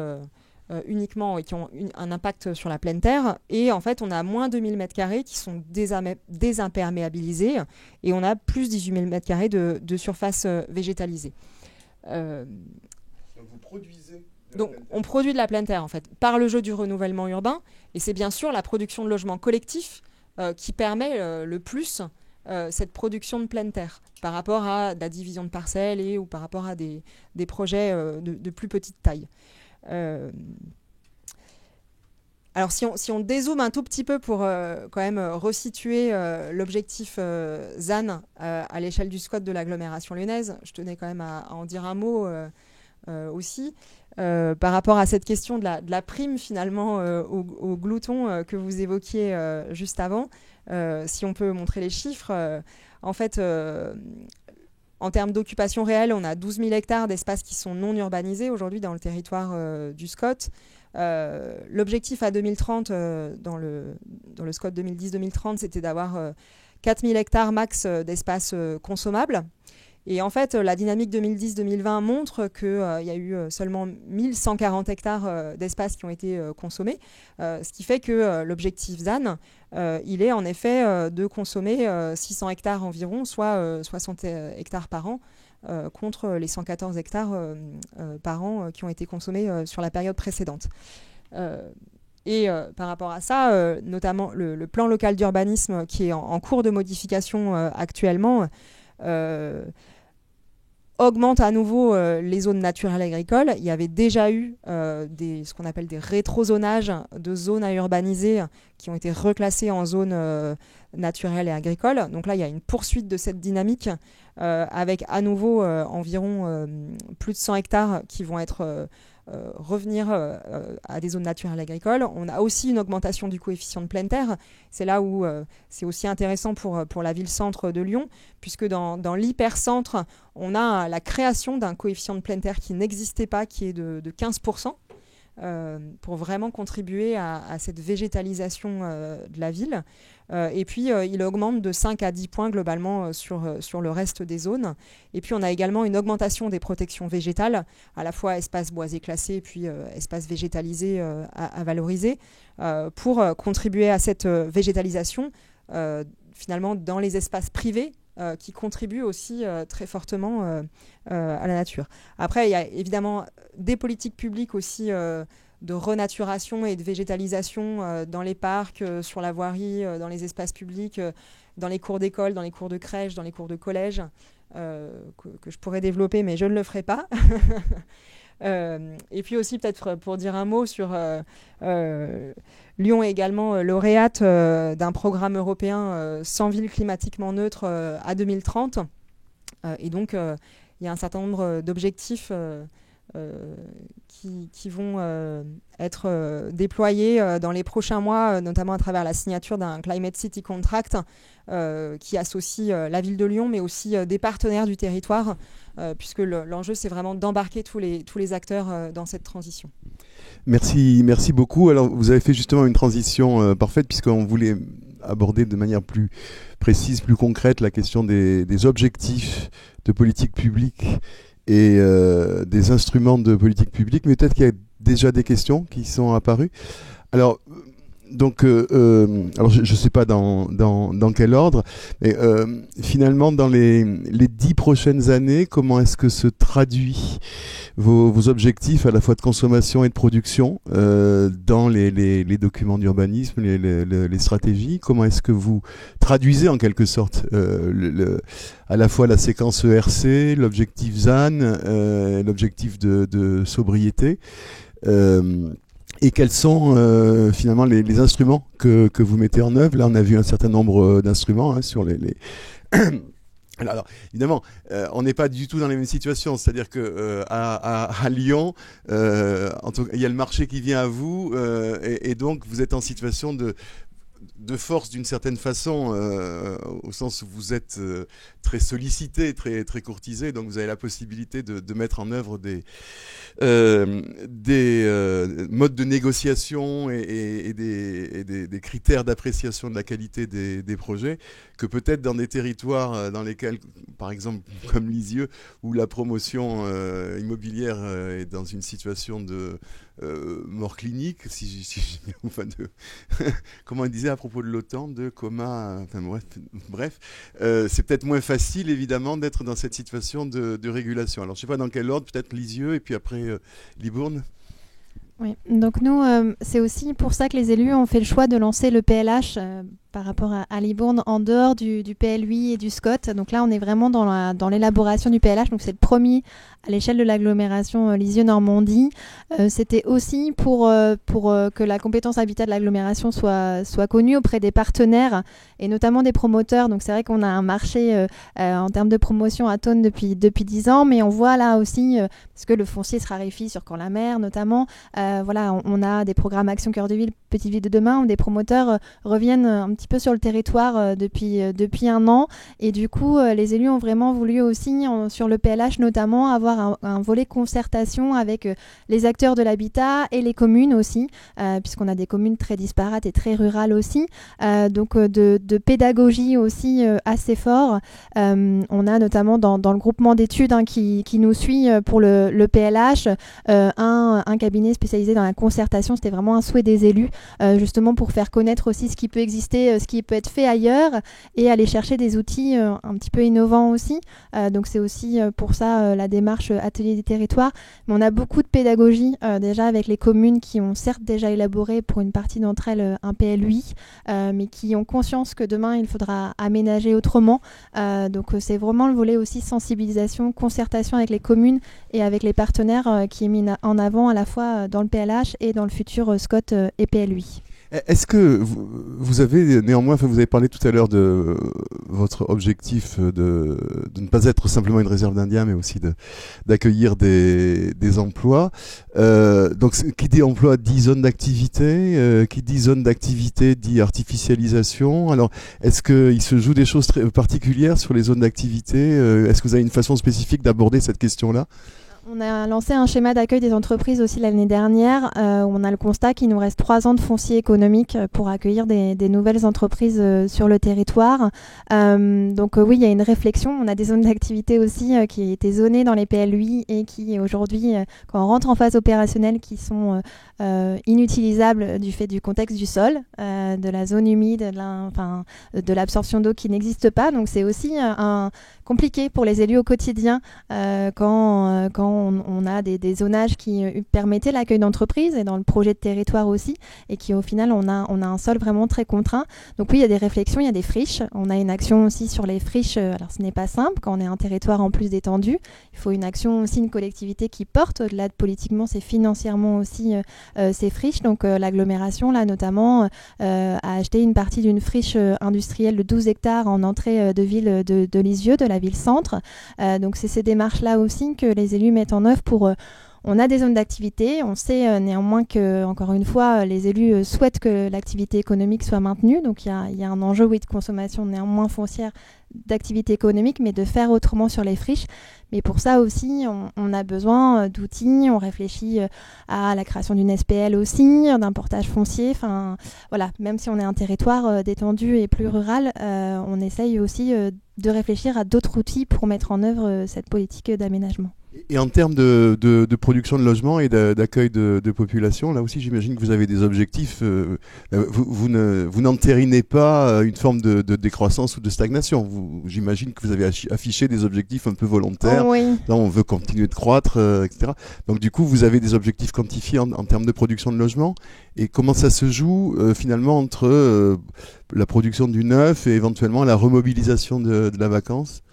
uniquement et qui ont un impact sur la pleine terre. Et en fait, on a moins 2000 m² qui sont désimperméabilisés et on a plus 18 000 m² de surface végétalisée. Donc vous produisez Donc on produit de la pleine terre en fait par le jeu du renouvellement urbain, et c'est bien sûr la production de logements collectifs qui permet le plus cette production de pleine terre par rapport à la division de parcelles ou par rapport à des projets de plus petite taille. Alors si on dézoome un tout petit peu pour quand même resituer l'objectif ZAN à l'échelle du SCOT de l'agglomération lyonnaise, je tenais quand même à en dire un mot aussi par rapport à cette question de la prime finalement au glouton que vous évoquiez juste avant. Si on peut montrer les chiffres, en fait en termes d'occupation réelle, on a 12 000 hectares d'espaces qui sont non urbanisés aujourd'hui dans le territoire du SCOT. L'objectif à 2030, dans le SCOT 2010-2030, c'était d'avoir 4 000 hectares max d'espaces consommables. Et en fait, la dynamique 2010-2020 montre qu'il y a eu seulement 1140 hectares d'espaces qui ont été consommés, ce qui fait que l'objectif ZAN, il est en effet de consommer 600 hectares environ, soit 60 hectares par an, contre les 114 hectares par an qui ont été consommés sur la période précédente. Et par rapport à ça, notamment le plan local d'urbanisme qui est en cours de modification actuellement, augmente à nouveau les zones naturelles agricoles. Il y avait déjà eu ce qu'on appelle des rétrozonages de zones à urbaniser qui ont été reclassées en zones naturelles et agricoles. Donc là, il y a une poursuite de cette dynamique avec à nouveau environ plus de 100 hectares qui vont revenir à des zones naturelles agricoles. On a aussi une augmentation du coefficient de pleine terre. C'est là où c'est aussi intéressant pour la ville-centre de Lyon, puisque dans l'hypercentre, on a la création d'un coefficient de pleine terre qui n'existait pas, qui est de 15%, pour vraiment contribuer à cette végétalisation de la ville. Et puis, il augmente de 5 à 10 points globalement sur le reste des zones. Et puis, on a également une augmentation des protections végétales, à la fois espaces boisés classés et puis espaces végétalisés à valoriser, pour contribuer à cette végétalisation, finalement, dans les espaces privés, qui contribuent aussi très fortement à la nature. Après, il y a évidemment des politiques publiques aussi de renaturation et de végétalisation dans les parcs, sur la voirie, dans les espaces publics, dans les cours d'école, dans les cours de crèche, dans les cours de collège, que je pourrais développer, mais je ne le ferai pas. Et puis aussi, peut-être pour dire un mot sur Lyon est également lauréate d'un programme européen 100 villes climatiquement neutres à 2030. Et donc, il y a un certain nombre d'objectifs qui vont être déployés dans les prochains mois, notamment à travers la signature d'un Climate City Contract qui associe la ville de Lyon, mais aussi des partenaires du territoire, puisque l'enjeu, c'est vraiment d'embarquer tous les acteurs dans cette transition. Merci beaucoup. Alors, vous avez fait justement une transition parfaite, puisqu'on voulait aborder de manière plus précise, plus concrète, la question des objectifs de politique publique et des instruments de politique publique, mais peut-être qu'il y a déjà des questions qui sont apparues. Alors, alors je ne sais pas dans quel ordre, mais finalement, dans les 10 prochaines années, comment est-ce que se traduit vos objectifs à la fois de consommation et de production dans les documents d'urbanisme, les stratégies? Comment est-ce que vous traduisez en quelque sorte à la fois la séquence ERC, l'objectif ZAN, l'objectif de sobriété et quels sont finalement les instruments que vous mettez en œuvre? Là, on a vu un certain nombre d'instruments sur les... Alors, évidemment, on n'est pas du tout dans les mêmes situations. C'est-à-dire que à Lyon, en tout cas, il y a le marché qui vient à vous, et donc vous êtes en situation de force d'une certaine façon, au sens où vous êtes très sollicité, très courtisé, donc vous avez la possibilité de mettre en œuvre des modes de négociation et des critères d'appréciation de la qualité des projets que peut-être dans des territoires dans lesquels, par exemple comme Lisieux, où la promotion immobilière est dans une situation de mort clinique, enfin comment il disait à propos de l'OTAN, de coma, enfin bref, c'est peut-être moins facile évidemment d'être dans cette situation de régulation. Alors je ne sais pas dans quel ordre, peut-être Lisieux et puis après Libourne. Oui, donc nous, c'est aussi pour ça que les élus ont fait le choix de lancer le PLH par rapport à Libourne en dehors du PLUI et du SCOT. Donc là, on est vraiment dans l'élaboration du PLH. Donc c'est le premier à l'échelle de l'agglomération Lisieux-Normandie. C'était aussi pour que la compétence habitat de l'agglomération soit connue auprès des partenaires et notamment des promoteurs. Donc c'est vrai qu'on a un marché en termes de promotion à tonnes depuis 10 ans, mais on voit là aussi, parce que le foncier se raréfie sur Caen-la-Mer notamment, voilà, on a des programmes Action Cœur de Ville, Petite Ville de demain, où des promoteurs reviennent un petit peu sur le territoire depuis un an. Et du coup, les élus ont vraiment voulu aussi, sur le PLH notamment, avoir un volet concertation avec les acteurs de l'habitat et les communes aussi, puisqu'on a des communes très disparates et très rurales aussi. Donc de pédagogie aussi assez fort. On a notamment dans le groupement d'études qui nous suit pour le PLH, un cabinet spécialisé dans la concertation. C'était vraiment un souhait des élus, justement pour faire connaître aussi ce qui peut exister, ce qui peut être fait ailleurs et aller chercher des outils un petit peu innovants aussi. Donc c'est aussi pour ça la démarche Atelier des territoires. Mais on a beaucoup de pédagogie déjà avec les communes qui ont certes déjà élaboré pour une partie d'entre elles un PLUI, mais qui ont conscience que demain il faudra aménager autrement. Donc c'est vraiment le volet aussi sensibilisation, concertation avec les communes et avec les partenaires qui est mis en avant à la fois dans le PLH et dans le futur SCOT et PLUI. Est-ce que vous avez néanmoins, vous avez parlé tout à l'heure de votre objectif de ne pas être simplement une réserve d'Indiens, mais aussi d'accueillir des emplois. Donc, qui dit emploi dit zone d'activité, qui dit zone d'activité dit artificialisation. Alors, est-ce qu'il se joue des choses très particulières sur les zones d'activité? Est-ce que vous avez une façon spécifique d'aborder cette question-là? On a lancé un schéma d'accueil des entreprises aussi l'année dernière, où on a le constat qu'il nous reste 3 ans de foncier économique pour accueillir des nouvelles entreprises sur le territoire. Donc oui, il y a une réflexion. On a des zones d'activité aussi qui étaient zonées dans les PLUI et qui aujourd'hui, quand on rentre en phase opérationnelle, qui sont inutilisables du fait du contexte du sol, de la zone humide, de l'absorption d'eau qui n'existe pas. Donc c'est aussi compliqué pour les élus au quotidien quand on a des zonages qui permettaient l'accueil d'entreprises et dans le projet de territoire aussi, et qui au final on a un sol vraiment très contraint. Donc oui, il y a des réflexions, il y a des friches. On a une action aussi sur les friches. Alors ce n'est pas simple quand on est un territoire en plus détendu. Il faut une action aussi, une collectivité qui porte au-delà de politiquement, c'est financièrement aussi ces friches. Donc l'agglomération là notamment a acheté une partie d'une friche industrielle de 12 hectares en entrée de ville de Lisieux, de la ville centre. Donc c'est ces démarches là aussi que les élus mettent en œuvre pour On a des zones d'activité, on sait néanmoins que, encore une fois, les élus souhaitent que l'activité économique soit maintenue, donc il y a un enjeu de consommation néanmoins foncière d'activité économique, mais de faire autrement sur les friches. Mais pour ça aussi, on a besoin d'outils, on réfléchit à la création d'une SPL aussi, d'un portage foncier. Enfin, voilà, même si on est un territoire détendu et plus rural, on essaye aussi de réfléchir à d'autres outils pour mettre en œuvre cette politique d'aménagement. Et en termes de production de logements et d'accueil de population, là aussi j'imagine que vous avez des objectifs. Vous n'entérinez pas une forme de décroissance ou de stagnation. J'imagine que vous avez affiché des objectifs un peu volontaires. Oh, oui. Là, on veut continuer de croître, etc. Donc du coup, vous avez des objectifs quantifiés en termes de production de logements. Et comment ça se joue finalement entre la production du neuf et éventuellement la remobilisation de la vacance ?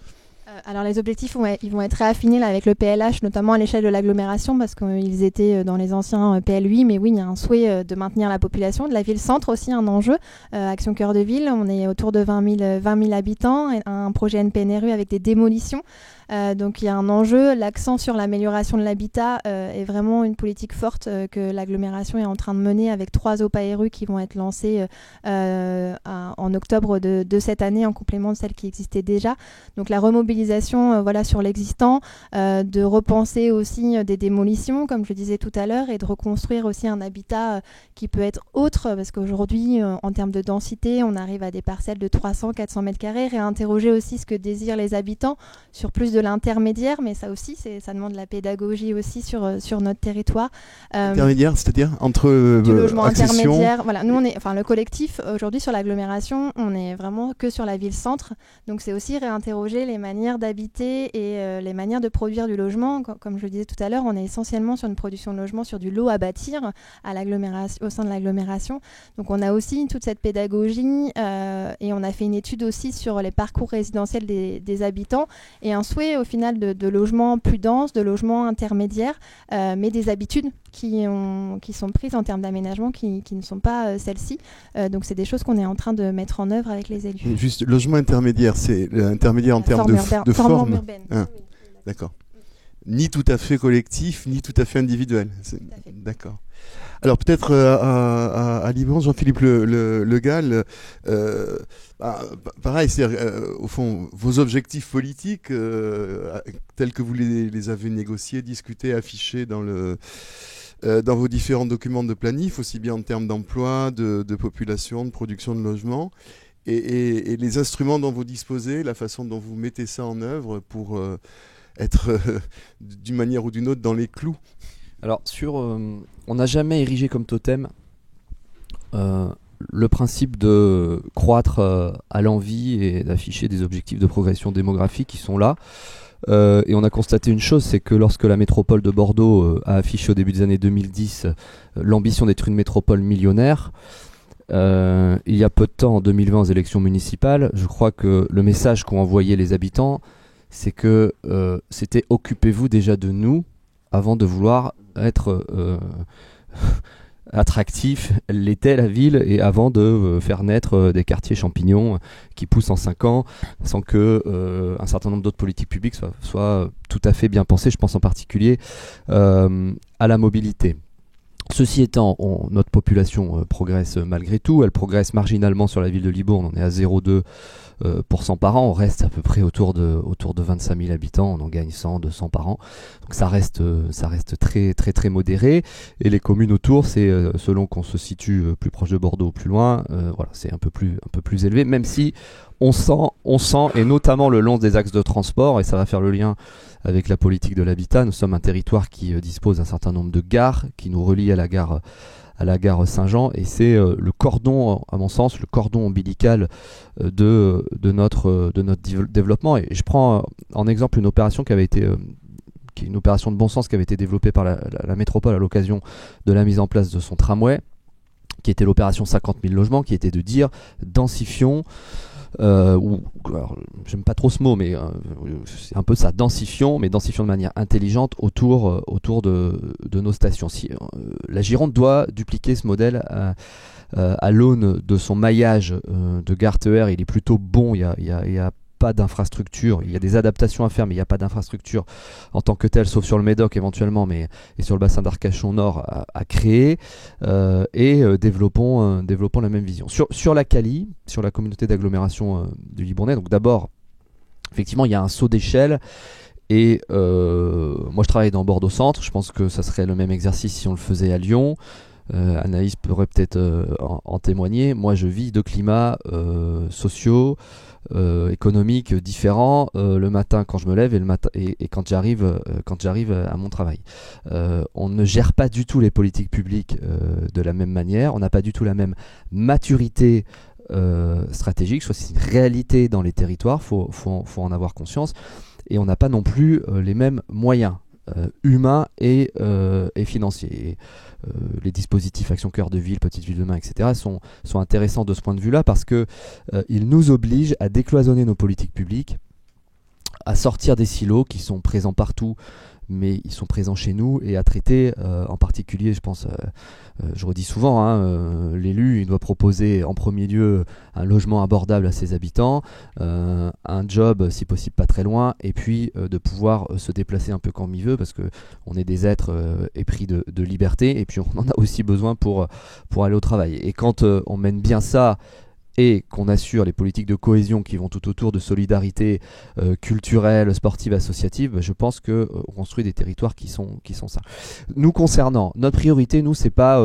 Alors les objectifs ils vont être réaffinés là, avec le PLH, notamment à l'échelle de l'agglomération, parce qu'ils étaient dans les anciens PLUI, mais oui, il y a un souhait de maintenir la population. De la ville-centre aussi, un enjeu. Action Cœur de Ville, on est autour de 20 000 habitants, et un projet NPNRU avec des démolitions. Donc il y a un enjeu, l'accent sur l'amélioration de l'habitat est vraiment une politique forte que l'agglomération est en train de mener avec 3 OPARU qui vont être lancés en octobre de cette année en complément de celles qui existaient déjà. Donc la remobilisation voilà, sur l'existant, de repenser aussi des démolitions comme je le disais tout à l'heure et de reconstruire aussi un habitat qui peut être autre parce qu'aujourd'hui en termes de densité on arrive à des parcelles de 300-400 mètres carrés, réinterroger aussi ce que désirent les habitants sur plus de l'intermédiaire, mais ça aussi, ça demande de la pédagogie aussi sur notre territoire. Intermédiaire, c'est-à-dire entre du logement accession... intermédiaire. Voilà, nous le collectif aujourd'hui sur l'agglomération, on est vraiment que sur la ville-centre, donc c'est aussi réinterroger les manières d'habiter et les manières de produire du logement. Comme je le disais tout à l'heure, on est essentiellement sur une production de logement sur du lot à bâtir à l'agglomération, au sein de l'agglomération. Donc on a aussi toute cette pédagogie et on a fait une étude aussi sur les parcours résidentiels des habitants et un souhait au final de logements plus denses, de logements intermédiaires, mais des habitudes qui sont prises en termes d'aménagement qui ne sont pas celles-ci. Donc c'est des choses qu'on est en train de mettre en œuvre avec les élus. Juste, logement intermédiaire, c'est intermédiaire en termes de forme urbaine. Ah, oui. D'accord. Ni tout à fait collectif, ni tout à fait individuel. D'accord. Alors peut-être à Liban, Jean-Philippe Le Gall, pareil, c'est au fond vos objectifs politiques tels que vous les avez négociés, discutés, affichés dans vos différents documents de planif, aussi bien en termes d'emploi, de population, de production de logement, et les instruments dont vous disposez, la façon dont vous mettez ça en œuvre pour être d'une manière ou d'une autre dans les clous. Alors on n'a jamais érigé comme totem le principe de croître à l'envi et d'afficher des objectifs de progression démographique qui sont là. Et on a constaté une chose, c'est que lorsque la métropole de Bordeaux a affiché au début des années 2010 l'ambition d'être une métropole millionnaire, il y a peu de temps, en 2020 aux élections municipales, je crois que le message qu'ont envoyé les habitants, c'est que c'était « occupez-vous déjà de nous » avant de vouloir être attractif, l'était la ville, et avant de faire naître des quartiers champignons qui poussent en 5 ans sans que un certain nombre d'autres politiques publiques soient tout à fait bien pensées. Je pense en particulier à la mobilité. Ceci étant, notre population progresse malgré tout. Elle progresse marginalement sur la ville de Libourne. On est à 0,2% par an. On reste à peu près autour de 25 000 habitants. On en gagne 100, 200 par an. Donc ça reste très, très, très modéré. Et les communes autour, c'est selon qu'on se situe plus proche de Bordeaux ou plus loin, voilà, c'est un peu plus élevé. Même si on sent, et notamment le long des axes de transport, et ça va faire le lien avec la politique de l'habitat, nous sommes un territoire qui dispose d'un certain nombre de gares qui nous relient à la gare Saint-Jean, et c'est le cordon, à mon sens, le cordon ombilical de notre développement. Et je prends en exemple une opération qui est une opération de bon sens qui avait été développée par la métropole à l'occasion de la mise en place de son tramway, qui était l'opération 50 000 logements, qui était de dire densifions. Alors, j'aime pas trop ce mot, mais c'est un peu ça, densifions de manière intelligente autour de nos stations. La Gironde doit dupliquer ce modèle à l'aune de son maillage de gare TER. Il est plutôt bon. Il y a pas d'infrastructure. Il y a des adaptations à faire, mais il n'y a pas d'infrastructure en tant que telle, sauf sur le Médoc éventuellement, et sur le bassin d'Arcachon Nord à créer, et développons la même vision. Sur la CALI, sur la communauté d'agglomération du Libournais, donc d'abord, effectivement, il y a un saut d'échelle. Et moi je travaille dans Bordeaux Centre, je pense que ça serait le même exercice si on le faisait à Lyon. Anaïs pourrait peut-être en témoigner. Moi je vis de climats sociaux, économiques différents le matin quand je me lève et quand j'arrive à mon travail. On ne gère pas du tout les politiques publiques de la même manière, on n'a pas du tout la même maturité stratégique. Je crois que c'est une réalité dans les territoires, faut en avoir conscience. Et on n'a pas non plus les mêmes moyens humains et financiers. Et, les dispositifs Action Cœur de Ville, Petite Ville de Demain, etc. sont intéressants de ce point de vue-là parce qu'ils nous obligent à décloisonner nos politiques publiques, à sortir des silos qui sont présents partout, mais ils sont présents chez nous, et à traiter en particulier, je pense, je redis souvent, l'élu il doit proposer en premier lieu un logement abordable à ses habitants, un job si possible pas très loin, et puis de pouvoir se déplacer un peu comme il veut, parce qu'on est des êtres épris de liberté, et puis on en a aussi besoin pour aller au travail. Et quand on mène bien ça, et qu'on assure les politiques de cohésion qui vont tout autour de solidarité culturelle, sportive, associative, je pense qu'on construit des territoires qui sont ça. Nous concernant, notre priorité, nous, c'est pas...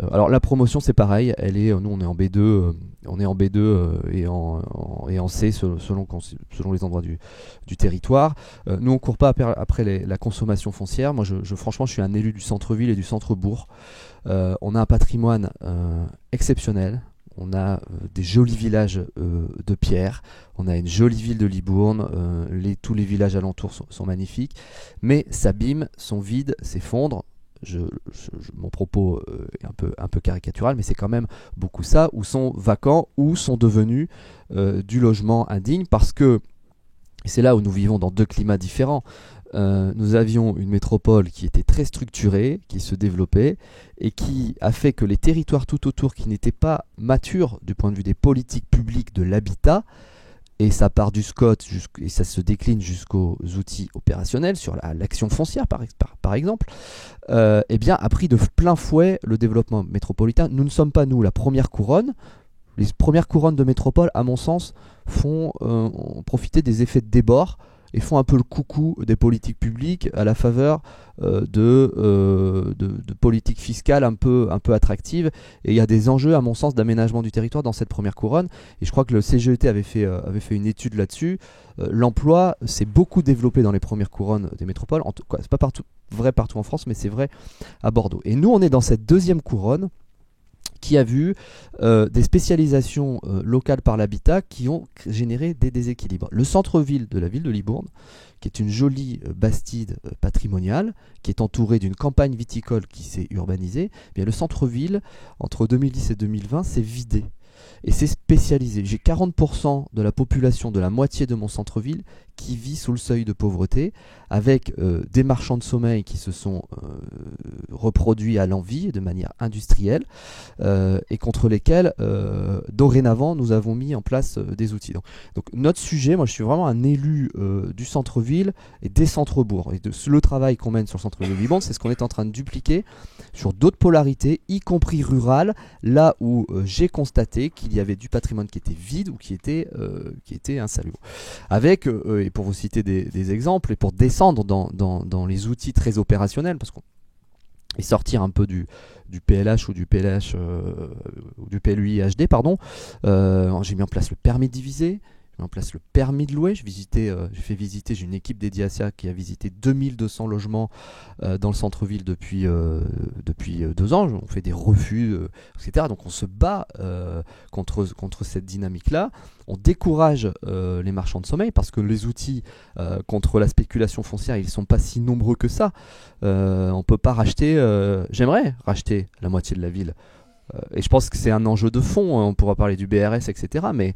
alors la promotion, c'est pareil, nous on est en B2, et en C selon les endroits du territoire. Nous on court pas après la consommation foncière. Moi franchement je suis un élu du centre-ville et du centre-bourg. On a un patrimoine exceptionnel. On a des jolis villages de pierre, on a une jolie ville de Libourne, tous les villages alentours sont magnifiques, mais s'abîment, sont vides, s'effondrent. Mon propos est un peu caricatural, mais c'est quand même beaucoup ça, ou sont vacants, ou sont devenus du logement indigne, parce que c'est là où nous vivons dans deux climats différents. Nous avions une métropole qui était très structurée, qui se développait, et qui a fait que les territoires tout autour qui n'étaient pas matures du point de vue des politiques publiques de l'habitat, et ça part du SCOT et ça se décline jusqu'aux outils opérationnels sur l'action foncière par exemple, eh bien a pris de plein fouet le développement métropolitain. Nous ne sommes pas la première couronne. Les premières couronnes de métropole, à mon sens, font profiter des effets de débord et font un peu le coucou des politiques publiques à la faveur de politiques fiscales un peu attractives. Et il y a des enjeux, à mon sens, d'aménagement du territoire dans cette première couronne. Et je crois que le CGET avait fait une étude là-dessus. L'emploi s'est beaucoup développé dans les premières couronnes des métropoles. En tout cas, c'est pas vrai partout en France, mais c'est vrai à Bordeaux. Et nous, on est dans cette deuxième couronne qui a vu des spécialisations locales par l'habitat qui ont généré des déséquilibres. Le centre-ville de la ville de Libourne, qui est une jolie bastide patrimoniale, qui est entourée d'une campagne viticole qui s'est urbanisée, eh bien le centre-ville, entre 2010 et 2020, s'est vidé. Et c'est spécialisé. J'ai 40% de la population de la moitié de mon centre-ville qui vit sous le seuil de pauvreté, avec des marchands de sommeil qui se sont reproduits à l'envi de manière industrielle, et contre lesquels dorénavant nous avons mis en place des outils. Donc notre sujet, moi je suis vraiment un élu du centre-ville et des centres-bourgs, et le travail qu'on mène sur le centre-ville de Libourne, c'est ce qu'on est en train de dupliquer sur d'autres polarités, y compris rurales, là où j'ai constaté qu'il y avait du patrimoine qui était vide ou qui était insalubre. Avec, et pour vous citer des exemples, et pour descendre dans les outils très opérationnels, parce qu'on et sortir un peu du PLH ou du PLH ou du PLUI HD, pardon, j'ai mis en place le permis de diviser, en place le permis de louer. J'ai une équipe dédiée à ça qui a visité 2200 logements dans le centre-ville depuis 2 ans. On fait des refus, etc. Donc on se bat contre cette dynamique-là. On décourage les marchands de sommeil parce que les outils contre la spéculation foncière, ils ne sont pas si nombreux que ça. On ne peut pas racheter... J'aimerais racheter la moitié de la ville. Et je pense que c'est un enjeu de fond, on pourra parler du BRS, etc. Mais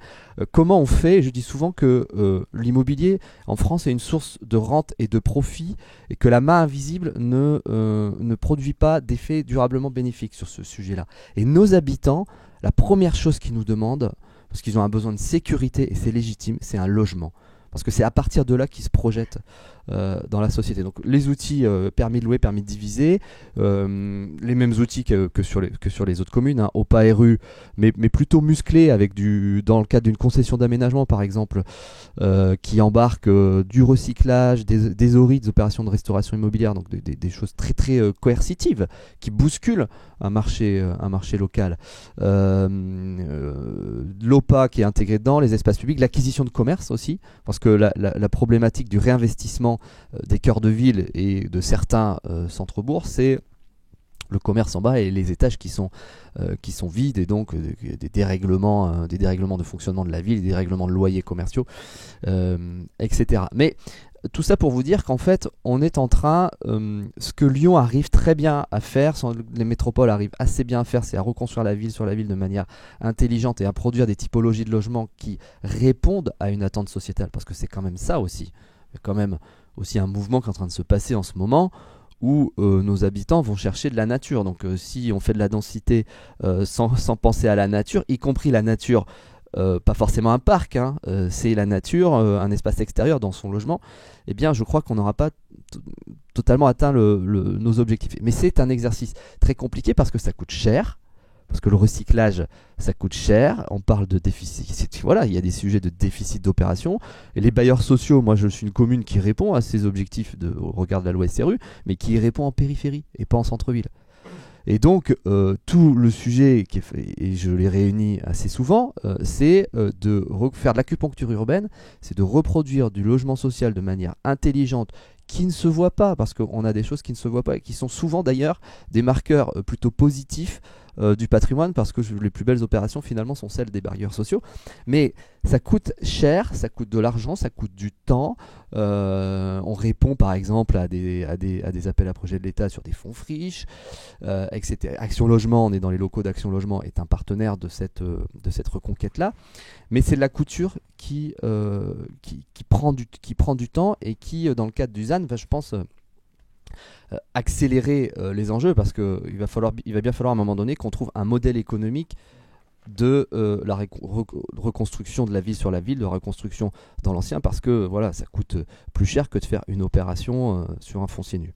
comment on fait? Je dis souvent que l'immobilier en France est une source de rente et de profit, et que la main invisible ne produit pas d'effets durablement bénéfiques sur ce sujet-là. Et nos habitants, la première chose qu'ils nous demandent, parce qu'ils ont un besoin de sécurité, et c'est légitime, c'est un logement. Parce que c'est à partir de là qu'ils se projettent dans la société. Donc les outils permis de louer, permis de diviser, les mêmes outils que sur les autres communes, hein, OPA RU, mais plutôt musclés dans le cadre d'une concession d'aménagement par exemple, qui embarque du recyclage, des ORI, des opérations de restauration immobilière, donc des choses très très coercitives qui bousculent un marché local. L'OPA qui est intégré dedans, les espaces publics, l'acquisition de commerce aussi, parce que la problématique du réinvestissement des cœurs de ville et de certains centres-bourgs, c'est le commerce en bas et les étages qui sont vides, et donc des dérèglements de fonctionnement de la ville, des dérèglements de loyers commerciaux, etc. Mais tout ça pour vous dire qu'en fait, on est en train, ce que Lyon arrive très bien à faire, les métropoles arrivent assez bien à faire, c'est à reconstruire la ville sur la ville de manière intelligente et à produire des typologies de logements qui répondent à une attente sociétale, parce que c'est quand même ça aussi. Il y a quand même aussi un mouvement qui est en train de se passer en ce moment, où nos habitants vont chercher de la nature. Donc si on fait de la densité sans penser à la nature, y compris la nature, pas forcément un parc, hein, c'est la nature, un espace extérieur dans son logement, eh bien je crois qu'on n'aura pas totalement atteint nos objectifs. Mais c'est un exercice très compliqué parce que ça coûte cher, parce que le recyclage ça coûte cher, on parle de déficit, voilà, il y a des sujets de déficit d'opération, et les bailleurs sociaux, moi je suis une commune qui répond à ces objectifs au regard de la loi SRU, mais qui y répond en périphérie et pas en centre-ville. Et donc tout le sujet qui est fait, et je les réunis assez souvent, c'est de faire de l'acupuncture urbaine, c'est de reproduire du logement social de manière intelligente, qui ne se voit pas, parce qu'on a des choses qui ne se voient pas et qui sont souvent d'ailleurs des marqueurs plutôt positifs du patrimoine, parce que les plus belles opérations finalement sont celles des bailleurs sociaux. Mais ça coûte cher, ça coûte de l'argent, ça coûte du temps. On répond par exemple à des appels à projets de l'État sur des fonds friches, etc. Action Logement, on est dans les locaux d'Action Logement, est un partenaire de cette reconquête-là. Mais c'est de la couture qui prend du temps, et qui, dans le cadre du ZAN, va, je pense, accélérer les enjeux, parce qu'il va bien falloir à un moment donné qu'on trouve un modèle économique de la reconstruction de la ville sur la ville, de reconstruction dans l'ancien, parce que voilà, ça coûte plus cher que de faire une opération sur un foncier nu.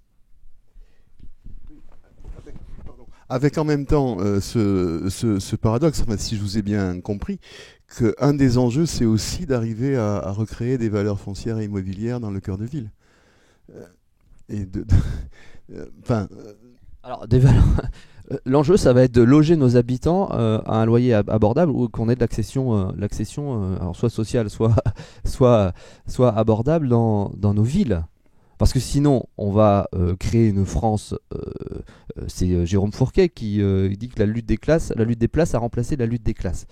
Avec en même temps ce paradoxe, enfin, si je vous ai bien compris, qu'un des enjeux, c'est aussi d'arriver à recréer des valeurs foncières et immobilières dans le cœur de ville. Alors, des valeurs. L'enjeu, ça va être de loger nos habitants à un loyer abordable, ou qu'on ait de l'accession, alors soit sociale, soit abordable dans nos villes. Parce que sinon, on va créer une France. C'est Jérôme Fourquet qui dit que la lutte des places a remplacé la lutte des classes.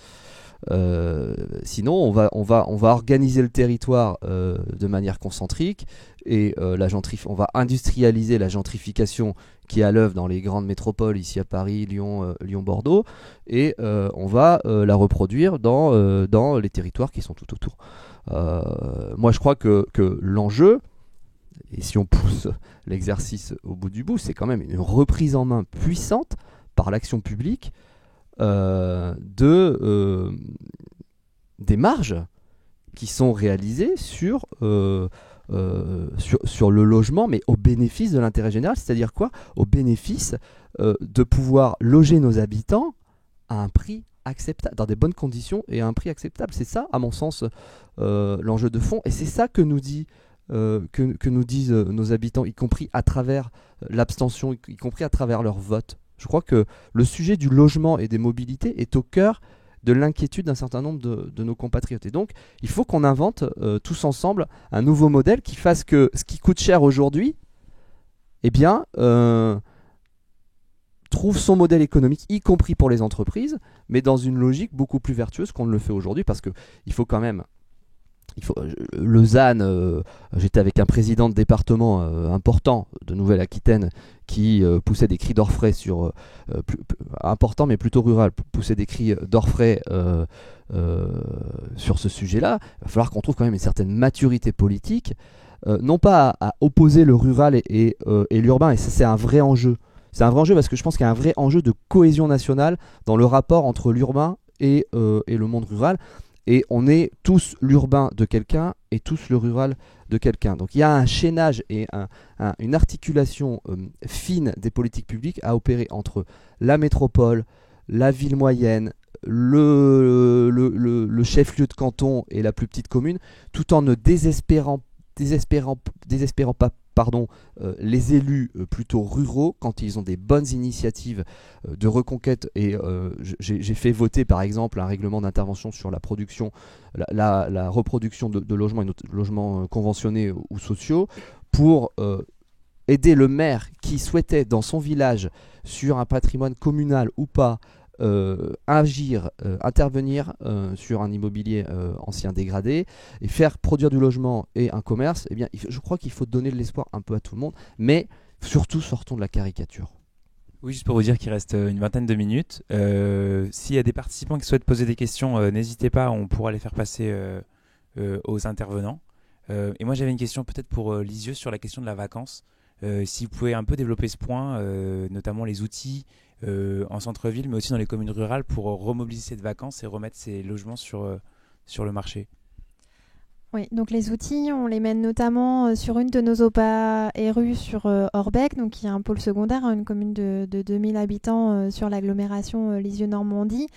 Sinon, on va organiser le territoire de manière concentrique, et on va industrialiser la gentrification qui est à l'œuvre dans les grandes métropoles, ici à Paris, Lyon, Bordeaux, et on va la reproduire dans les territoires qui sont tout autour. Moi, je crois que l'enjeu, et si on pousse l'exercice au bout du bout, c'est quand même une reprise en main puissante par l'action publique des marges qui sont réalisées sur le logement, mais au bénéfice de l'intérêt général. C'est-à-dire quoi? Au bénéfice de pouvoir loger nos habitants à un prix acceptable, dans des bonnes conditions et à un prix acceptable. C'est ça, à mon sens, l'enjeu de fond, et c'est ça que nous disent nos habitants, y compris à travers l'abstention, y compris à travers leur vote. Je crois que le sujet du logement et des mobilités est au cœur de l'inquiétude d'un certain nombre de nos compatriotes. Et donc, il faut qu'on invente tous ensemble un nouveau modèle qui fasse que ce qui coûte cher aujourd'hui, eh bien, trouve son modèle économique, y compris pour les entreprises, mais dans une logique beaucoup plus vertueuse qu'on ne le fait aujourd'hui, parce qu'il faut quand même... le ZAN, j'étais avec un président de département important de Nouvelle-Aquitaine qui poussait des cris d'orfraie important mais plutôt rural, poussait des cris d'orfraie sur ce sujet-là. Il va falloir qu'on trouve quand même une certaine maturité politique, non pas à opposer le rural et l'urbain, et ça, c'est un vrai enjeu. C'est un vrai enjeu parce que je pense qu'il y a un vrai enjeu de cohésion nationale dans le rapport entre l'urbain et le monde rural. Et on est tous l'urbain de quelqu'un et tous le rural de quelqu'un. Donc il y a un chaînage et une articulation fine des politiques publiques à opérer entre la métropole, la ville moyenne, le chef-lieu de canton et la plus petite commune, tout en ne désespérant pas les élus plutôt ruraux quand ils ont des bonnes initiatives de reconquête. Et j'ai fait voter par exemple un règlement d'intervention sur la production, la reproduction de logements, et logements conventionnés ou sociaux, pour aider le maire qui souhaitait dans son village, sur un patrimoine communal ou pas, intervenir sur un immobilier ancien dégradé et faire produire du logement et un commerce. Eh bien, je crois qu'il faut donner de l'espoir un peu à tout le monde, mais surtout sortons de la caricature. Oui, juste pour vous dire qu'il reste une vingtaine de minutes. S'il y a des participants qui souhaitent poser des questions, n'hésitez pas, on pourra les faire passer aux intervenants. Et moi j'avais une question peut-être pour Lisieux sur la question de la vacance. Si vous pouvez un peu développer ce point, notamment les outils en centre-ville, mais aussi dans les communes rurales, pour remobiliser cette vacance et remettre ces logements sur le marché. Oui, donc les outils, on les mène notamment sur une de nos OPA RU sur Orbec, donc qui est un pôle secondaire, une commune de 2000 habitants sur l'agglomération Lisieux-Normandie.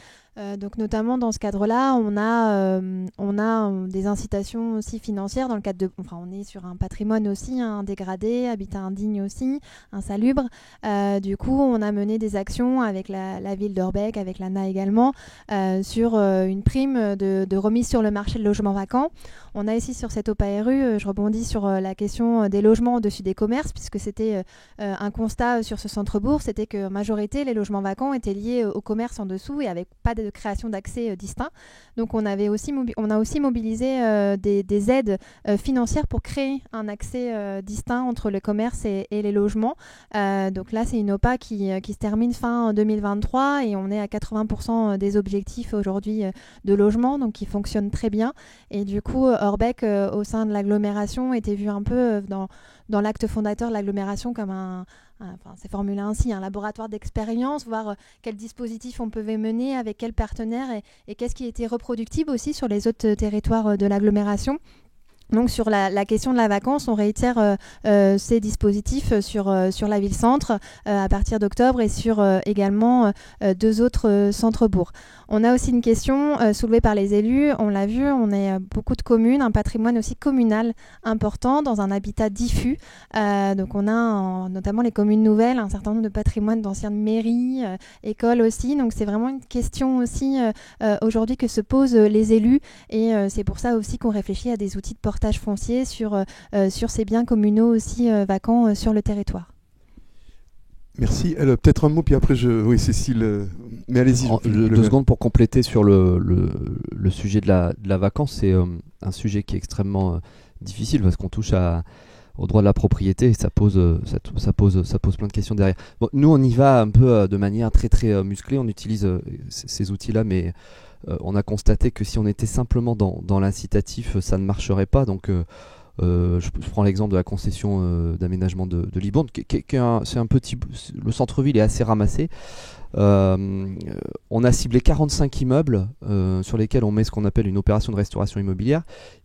Donc notamment dans ce cadre-là, on a des incitations aussi financières dans le cadre de... Enfin, on est sur un patrimoine aussi, un dégradé, habitat indigne aussi, insalubre. Du coup, on a mené des actions avec la ville d'Orbec, avec l'ANA également, sur une prime de remise sur le marché de logements vacants. On a ici sur cette OPA RU, je rebondis sur la question des logements au-dessus des commerces, puisque c'était un constat sur ce centre-bourg, c'était que en majorité, les logements vacants étaient liés au commerce en dessous et avec pas de création d'accès distincts. Donc on a aussi mobilisé des aides financières pour créer un accès distinct entre le commerce et les logements. Donc là, c'est une OPA qui se termine fin 2023 et on est à 80% des objectifs aujourd'hui de logement, donc qui fonctionne très bien. Et du coup, Orbec, au sein de l'agglomération, était vu un peu dans l'acte fondateur de l'agglomération comme c'est formulé ainsi, un laboratoire d'expérience, voir quels dispositifs on pouvait mener, avec quels partenaires et qu'est-ce qui était reproductible aussi sur les autres territoires de l'agglomération. Donc sur la question de la vacance, on réitère ces dispositifs sur la ville-centre à partir d'octobre et sur également 2 autres centres-bourgs. On a aussi une question soulevée par les élus, on l'a vu, on est beaucoup de communes, un patrimoine aussi communal important dans un habitat diffus. Donc on a notamment les communes nouvelles, un certain nombre de patrimoines d'anciennes mairies, écoles aussi. Donc c'est vraiment une question aussi aujourd'hui que se posent les élus et c'est pour ça aussi qu'on réfléchit à des outils de portage foncier sur ces biens communaux aussi vacants sur le territoire. Merci. Alors, peut-être un mot, puis après, oui, Cécile, mais allez-y. 2 secondes pour compléter sur le sujet de la vacance. C'est un sujet qui est extrêmement difficile parce qu'on touche au droit de la propriété et ça pose plein de questions derrière. Bon, nous, on y va un peu de manière très très musclée. On utilise ces outils-là, mais on a constaté que si on était simplement dans l'incitatif, ça ne marcherait pas. Donc je prends l'exemple de la concession d'aménagement de Libourne, c'est un petit, le centre-ville est assez ramassé. On a ciblé 45 immeubles sur lesquels on met ce qu'on appelle une opération de restauration immobilière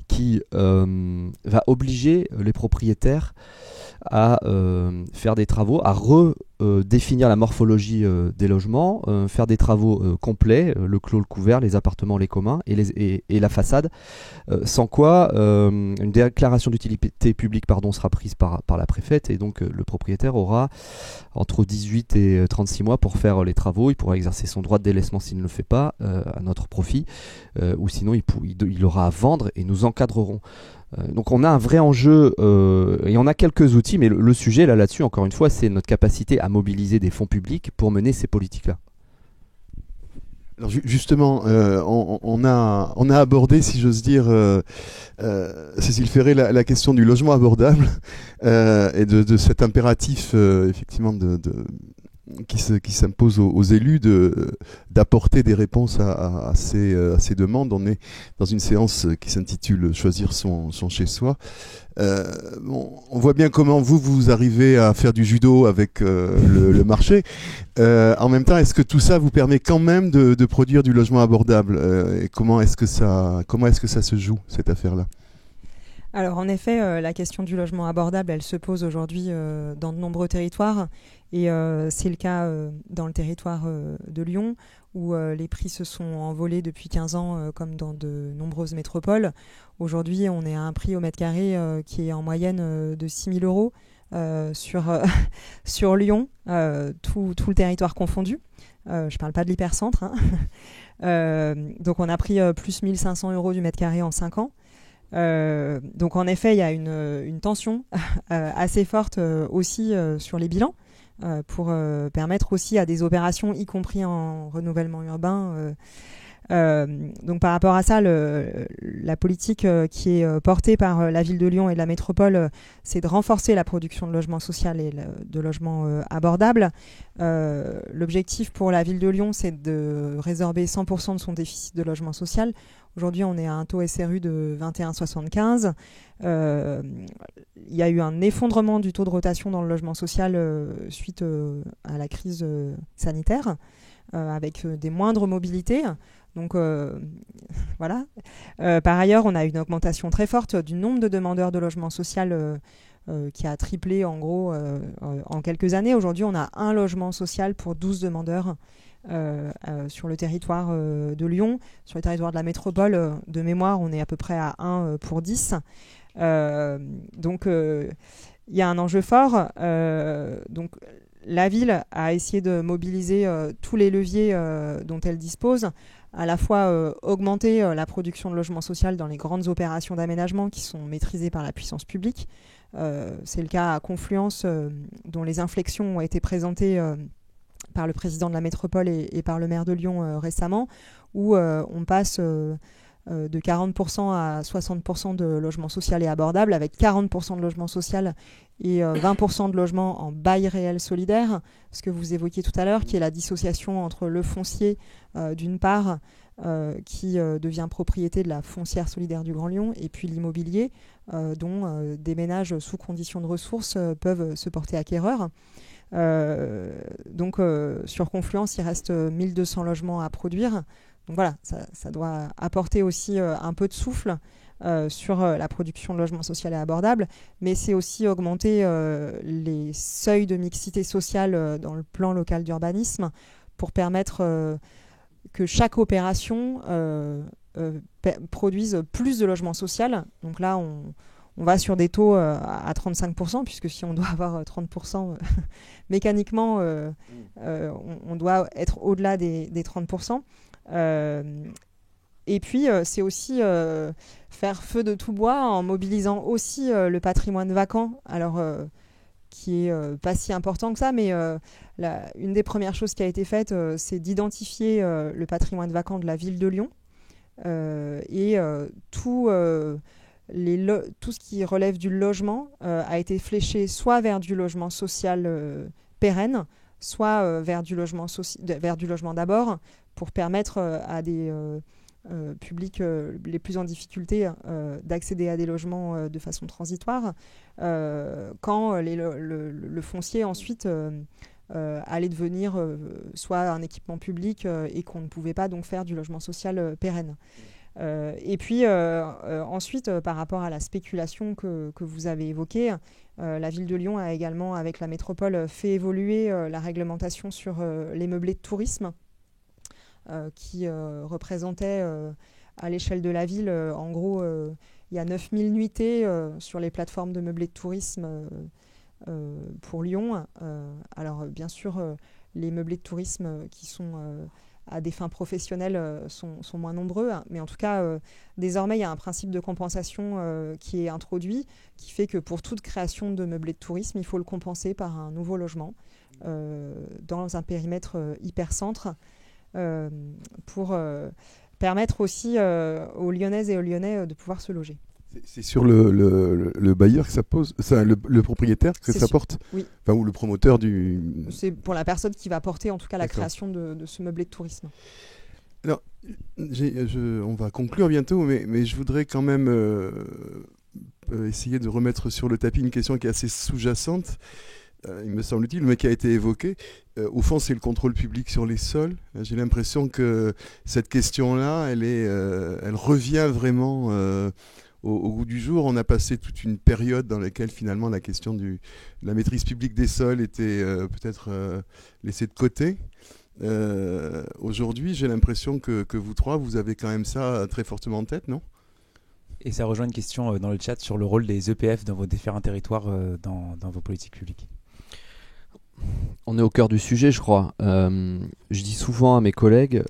qui va obliger les propriétaires à faire des travaux, à redéfinir la morphologie des logements, faire des travaux complets, le clos, le couvert, les appartements, les communs et la façade, sans quoi une déclaration d'utilité publique sera prise par la préfète et donc le propriétaire aura entre 18 et 36 mois pour faire les travaux. Il pourra exercer son droit de délaissement s'il ne le fait pas à notre profit, ou sinon il aura à vendre et nous encadrerons. Donc on a un vrai enjeu et on a quelques outils, mais le sujet là-dessus, encore une fois, c'est notre capacité à mobiliser des fonds publics pour mener ces politiques-là. Alors justement, on a abordé, si j'ose dire, Cécile Ferré, la question du logement abordable et de cet impératif effectivement qui s'impose aux élus d'apporter des réponses à ces demandes. On est dans une séance qui s'intitule Choisir son chez-soi. On voit bien comment vous arrivez à faire du judo avec le marché. En même temps, est-ce que tout ça vous permet quand même de produire du logement abordable et comment est-ce que ça se joue, cette affaire-là? Alors en effet, la question du logement abordable, elle se pose aujourd'hui dans de nombreux territoires et c'est le cas dans le territoire de Lyon où les prix se sont envolés depuis 15 ans comme dans de nombreuses métropoles. Aujourd'hui, on est à un prix au mètre carré qui est en moyenne de 6 000 euros sur Lyon, tout le territoire confondu. Je ne parle pas de l'hypercentre. Donc on a pris plus 1 500 euros du mètre carré en 5 ans. Donc en effet, il y a une tension assez forte aussi sur les bilans pour permettre aussi à des opérations, y compris en renouvellement urbain. Donc par rapport à ça, la politique qui est portée par la ville de Lyon et la métropole, c'est de renforcer la production de logements sociaux et de logements abordables. L'objectif pour la ville de Lyon, c'est de résorber 100% de son déficit de logement social. Aujourd'hui, on est à un taux SRU de 21,75. Il y a eu un effondrement du taux de rotation dans le logement social suite à la crise sanitaire, avec des moindres mobilités. Donc voilà. Par ailleurs, on a une augmentation très forte du nombre de demandeurs de logement social qui a triplé en gros en quelques années. Aujourd'hui, on a un logement social pour 12 demandeurs sur le territoire de Lyon. Sur le territoire de la métropole, de mémoire, on est à peu près à 1 pour 10. Donc il y a un enjeu fort. Donc la ville a essayé de mobiliser tous les leviers dont elle dispose, à la fois augmenter la production de logements sociaux dans les grandes opérations d'aménagement qui sont maîtrisées par la puissance publique. C'est le cas à Confluence, dont les inflexions ont été présentées par le président de la métropole et par le maire de Lyon récemment, où on passe de 40% à 60% de logements sociaux et abordables, avec 40% de logements sociaux et 20% de logements en bail réel solidaire, ce que vous évoquiez tout à l'heure, qui est la dissociation entre le foncier, d'une part, qui devient propriété de la foncière solidaire du Grand Lyon, et puis l'immobilier, dont des ménages sous conditions de ressources peuvent se porter acquéreurs. Donc sur Confluence, il reste 1200 logements à produire. Donc voilà, ça doit apporter aussi un peu de souffle sur la production de logements sociaux et abordables, mais c'est aussi augmenter les seuils de mixité sociale dans le plan local d'urbanisme pour permettre que chaque opération produise plus de logements sociaux. Donc là, on va sur des taux à 35%, puisque si on doit avoir 30%, mécaniquement, on doit être au-delà des 30%. Et puis, c'est aussi faire feu de tout bois en mobilisant aussi le patrimoine vacant, alors qui est pas si important que ça, mais une des premières choses qui a été faite, c'est d'identifier le patrimoine vacant de la ville de Lyon et tout ce qui relève du logement a été fléché soit vers du logement social pérenne, soit vers du logement d'abord, pour permettre à des publics les plus en difficulté d'accéder à des logements de façon transitoire, quand le foncier ensuite allait devenir soit un équipement public et qu'on ne pouvait pas donc faire du logement social pérenne. Et puis ensuite, par rapport à la spéculation que vous avez évoquée, la ville de Lyon a également, avec la métropole, fait évoluer la réglementation sur les meublés de tourisme, qui représentait à l'échelle de la ville, en gros, il y a 9000 nuitées sur les plateformes de meublés de tourisme pour Lyon. Alors bien sûr, les meublés de tourisme qui sont à des fins professionnelles sont moins nombreux, hein, mais en tout cas, désormais, il y a un principe de compensation qui est introduit, qui fait que pour toute création de meublés de tourisme, il faut le compenser par un nouveau logement dans un périmètre hypercentre, pour permettre aussi aux Lyonnaises et aux Lyonnais de pouvoir se loger. C'est sur le bailleur que ça pose, le propriétaire que ça porte, oui. Enfin, ou le promoteur du... C'est pour la personne qui va porter en tout cas la création de ce meublé de tourisme. Alors, on va conclure bientôt, mais je voudrais quand même essayer de remettre sur le tapis une question qui est assez sous-jacente, il me semble-t-il, mais qui a été évoquée. Au fond, c'est le contrôle public sur les sols. J'ai l'impression que cette question-là, elle revient vraiment au goût du jour. On a passé toute une période dans laquelle finalement la question de la maîtrise publique des sols était peut-être laissée de côté. Aujourd'hui, j'ai l'impression que vous trois, vous avez quand même ça très fortement en tête, non ? Et ça rejoint une question dans le chat sur le rôle des EPF dans vos différents territoires, dans vos politiques publiques. On est au cœur du sujet, je crois. Je dis souvent à mes collègues,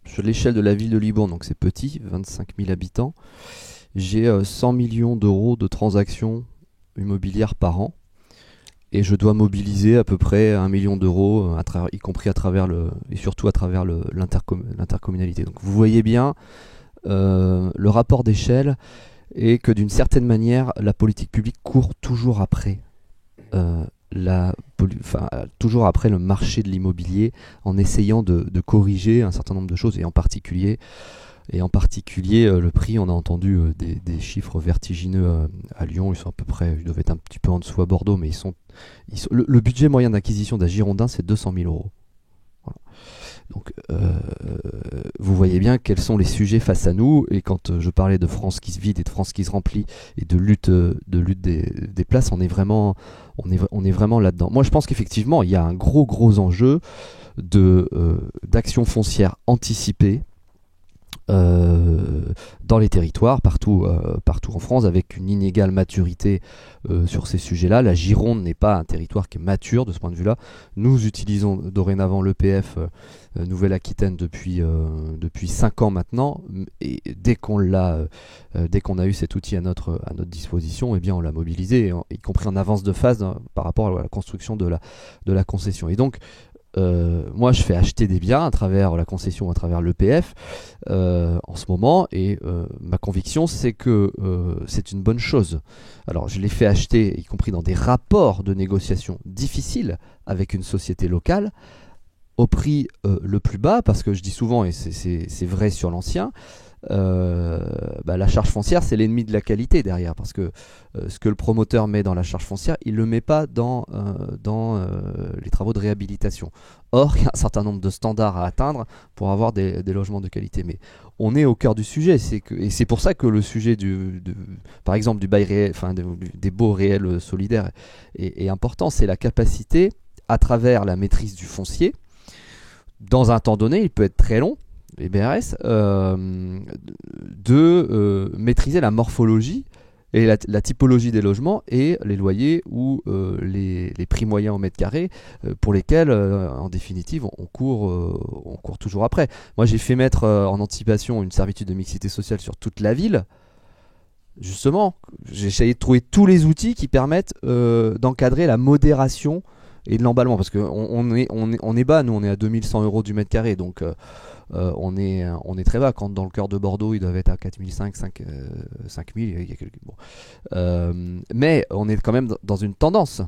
sur l'échelle de la ville de Libourne, donc c'est petit, 25 000 habitants, j'ai 100 millions d'euros de transactions immobilières par an. Et je dois mobiliser à peu près 1 million d'euros, y compris et surtout à travers l'intercommunalité. Donc vous voyez bien, le rapport d'échelle est que d'une certaine manière, la politique publique court toujours après toujours après le marché de l'immobilier, en essayant de corriger un certain nombre de choses, et en particulier le prix. On a entendu des chiffres vertigineux à Lyon. Ils doivent être un petit peu en dessous à Bordeaux, mais le budget moyen d'acquisition d'un Girondin, c'est 200 000 euros. Voilà. Donc vous voyez bien quels sont les sujets face à nous. Et quand je parlais de France qui se vide et de France qui se remplit et de lutte des places, on est vraiment là-dedans. Moi, je pense qu'effectivement, il y a un gros enjeu d'action foncière anticipée dans les territoires, partout en France, avec une inégale maturité sur ces sujets-là. La Gironde n'est pas un territoire qui est mature de ce point de vue-là. Nous utilisons dorénavant l'EPF Nouvelle-Aquitaine depuis 5 ans maintenant, et dès qu'on a eu cet outil à notre disposition, eh bien on l'a mobilisé, y compris en avance de phase par rapport à la construction de la concession. Et donc moi je fais acheter des biens à travers la concession, à travers l'EPF en ce moment, et ma conviction c'est que c'est une bonne chose. Alors je les fais acheter, y compris dans des rapports de négociation difficiles avec une société locale, au prix le plus bas, parce que je dis souvent, et c'est vrai sur l'ancien, la charge foncière c'est l'ennemi de la qualité derrière, parce que ce que le promoteur met dans la charge foncière, il le met pas dans les travaux de réhabilitation. Or, il y a un certain nombre de standards à atteindre pour avoir des logements de qualité. Mais on est au cœur du sujet, et c'est pour ça que le sujet par exemple du bail réel, des baux réels solidaires est important. C'est la capacité, à travers la maîtrise du foncier, dans un temps donné, il peut être très long, les BRS, de maîtriser la morphologie et la typologie des logements et les loyers ou les prix moyens au mètre carré, pour lesquels, en définitive, on court toujours après. Moi, j'ai fait mettre en anticipation une servitude de mixité sociale sur toute la ville. Justement, j'ai essayé de trouver tous les outils qui permettent d'encadrer la modération et de l'emballement, parce qu'on est bas, nous on est à 2100 euros du mètre carré, donc on est très bas. Quand dans le cœur de Bordeaux ils doivent être à 4500, 5000, il y a quelques... mais on est quand même dans une tendance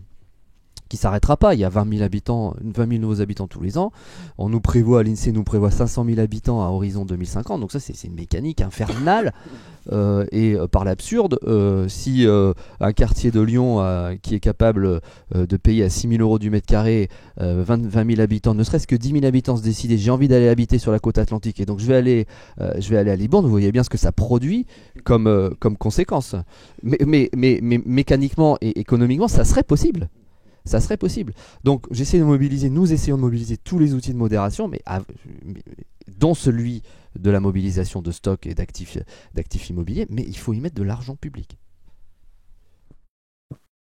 qui s'arrêtera pas. Il y a 20 000 nouveaux habitants tous les ans. L'INSEE nous prévoit 500 000 habitants à horizon 2050. Donc ça, c'est une mécanique infernale. Et par l'absurde, si un quartier de Lyon qui est capable de payer à 6 000 euros du mètre carré, 20 000 habitants, ne serait-ce que 10 000 habitants se décider, j'ai envie d'aller habiter sur la côte atlantique, et donc je vais aller à Libourne, vous voyez bien ce que ça produit comme conséquence. Mais mécaniquement et économiquement, ça serait possible. Ça serait possible. Donc nous essayons de mobiliser tous les outils de modération, mais dont celui de la mobilisation de stocks et d'actifs immobiliers, mais il faut y mettre de l'argent public.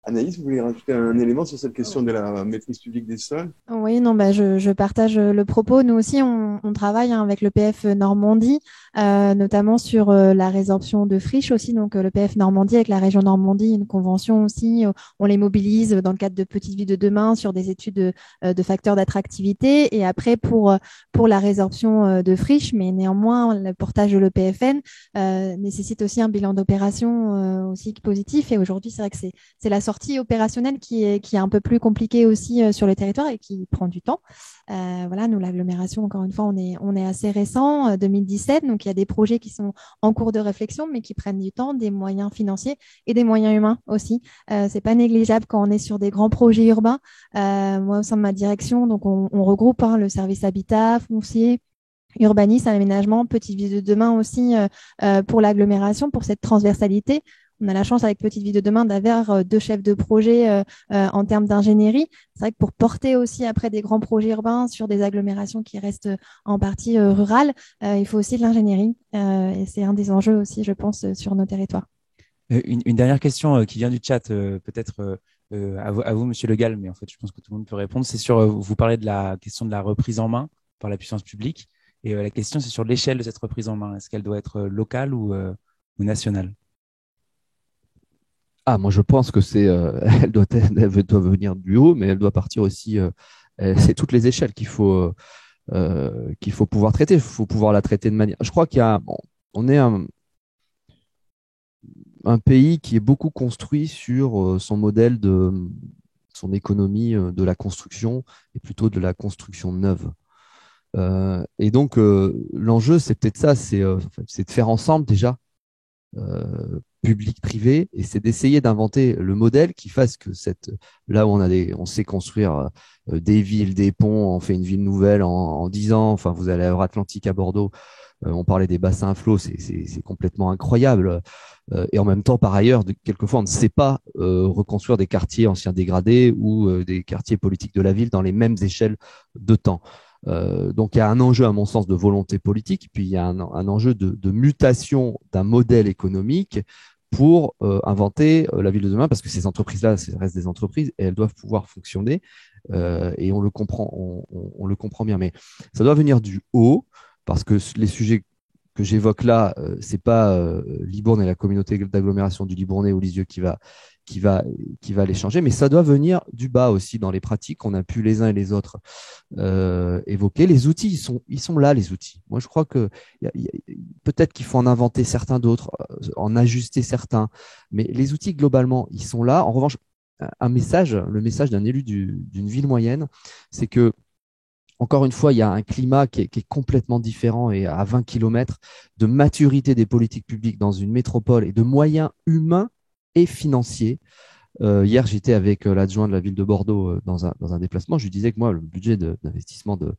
Anaïs, vous voulez rajouter un élément sur cette question de la maîtrise publique des sols? Oui, non, bah, je partage le propos. Nous aussi, on travaille avec le PF Normandie, notamment sur la résorption de friches aussi. Donc, le PF Normandie avec la région Normandie, une convention aussi. On les mobilise dans le cadre de Petites Villes de demain sur des études de facteurs d'attractivité. Et après, pour la résorption de friches, mais néanmoins, le portage de l'EPFN nécessite aussi un bilan d'opération aussi positif. Et aujourd'hui, c'est vrai que c'est la sortie opérationnelle qui est un peu plus compliquée aussi sur le territoire et qui prend du temps. Voilà, nous, l'agglomération, encore une fois, on est assez récent, 2017, donc il y a des projets qui sont en cours de réflexion, mais qui prennent du temps, des moyens financiers et des moyens humains aussi. C'est pas négligeable quand on est sur des grands projets urbains. Moi, au sein de ma direction, donc on regroupe le service habitat, foncier, urbanisme, aménagement, Petite Ville de demain aussi pour l'agglomération, pour cette transversalité. On a la chance avec Petite Ville de demain d'avoir deux chefs de projet en termes d'ingénierie. C'est vrai que pour porter aussi après des grands projets urbains sur des agglomérations qui restent en partie rurales, il faut aussi de l'ingénierie. Et c'est un des enjeux aussi, je pense, sur nos territoires. Une dernière question qui vient du chat, peut-être à vous, Monsieur Le Gall, mais en fait, je pense que tout le monde peut répondre. C'est sur, vous parlez de la question de la reprise en main par la puissance publique. Et la question, c'est sur l'échelle de cette reprise en main. Est-ce qu'elle doit être locale ou nationale? Ah, moi je pense que elle doit venir du haut, mais elle doit partir aussi. C'est toutes les échelles qu'il faut pouvoir traiter. Il faut pouvoir la traiter de manière. Je crois on est un pays qui est beaucoup construit sur son modèle son économie de la construction et plutôt de la construction neuve. Et donc l'enjeu, c'est peut-être ça, c'est de faire ensemble déjà public-privé, et c'est d'essayer d'inventer le modèle qui fasse que là où on sait construire des villes, des ponts, on fait une ville nouvelle en 10 ans, enfin vous allez à Atlantique à Bordeaux, on parlait des bassins à flot, c'est complètement incroyable. Et en même temps, par ailleurs, quelquefois, on ne sait pas reconstruire des quartiers anciens dégradés ou des quartiers politiques de la ville dans les mêmes échelles de temps. Donc il y a un enjeu, à mon sens, de volonté politique, puis il y a un enjeu de mutation d'un modèle économique pour inventer la ville de demain, parce que ces entreprises-là, ça reste des entreprises et elles doivent pouvoir fonctionner. Et on le comprend, on le comprend bien, mais ça doit venir du haut, parce que les sujets que j'évoque là, c'est pas Libourne et la communauté d'agglomération du Libournais ou Lisieux qui va les changer, mais ça doit venir du bas aussi dans les pratiques qu'on a pu les uns et les autres évoquer. Les outils, ils sont là, les outils. Moi, je crois que peut-être qu'il faut en inventer certains d'autres, en ajuster certains, mais les outils, globalement, ils sont là. En revanche, le message d'un élu d'une ville moyenne, c'est que encore une fois, il y a un climat qui est complètement différent et à 20 km de maturité des politiques publiques dans une métropole et de moyens humains et financiers. Hier, j'étais avec l'adjoint de la ville de Bordeaux dans un déplacement. Je lui disais que moi, le budget d'investissement de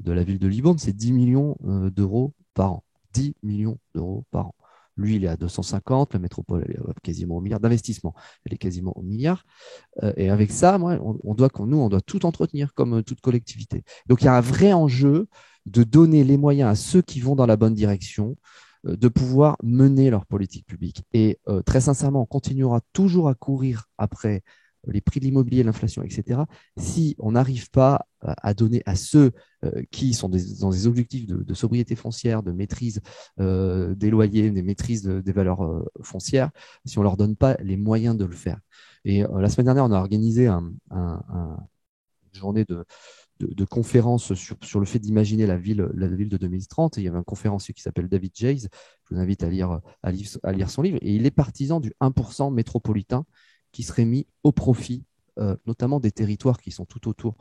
la ville de Libourne, c'est 10 millions d'euros par an. 10 millions d'euros par an. Lui, il est à 250, la métropole, elle est quasiment au milliard d'investissement. Elle est quasiment au milliard. Et avec ça, moi, on doit tout entretenir comme toute collectivité. Donc, il y a un vrai enjeu de donner les moyens à ceux qui vont dans la bonne direction de pouvoir mener leur politique publique. Et très sincèrement, on continuera toujours à courir après les prix de l'immobilier, l'inflation, etc., si on n'arrive pas à donner à ceux qui sont dans des objectifs de sobriété foncière, de maîtrise des loyers, des maîtrises des valeurs foncières, si on ne leur donne pas les moyens de le faire. Et la semaine dernière, on a organisé une journée de conférences sur le fait d'imaginer la ville de 2030. Et il y avait un conférencier qui s'appelle David Jays. Je vous invite à lire son livre. Et il est partisan du 1% métropolitain qui serait mis au profit, notamment des territoires qui sont tout autour,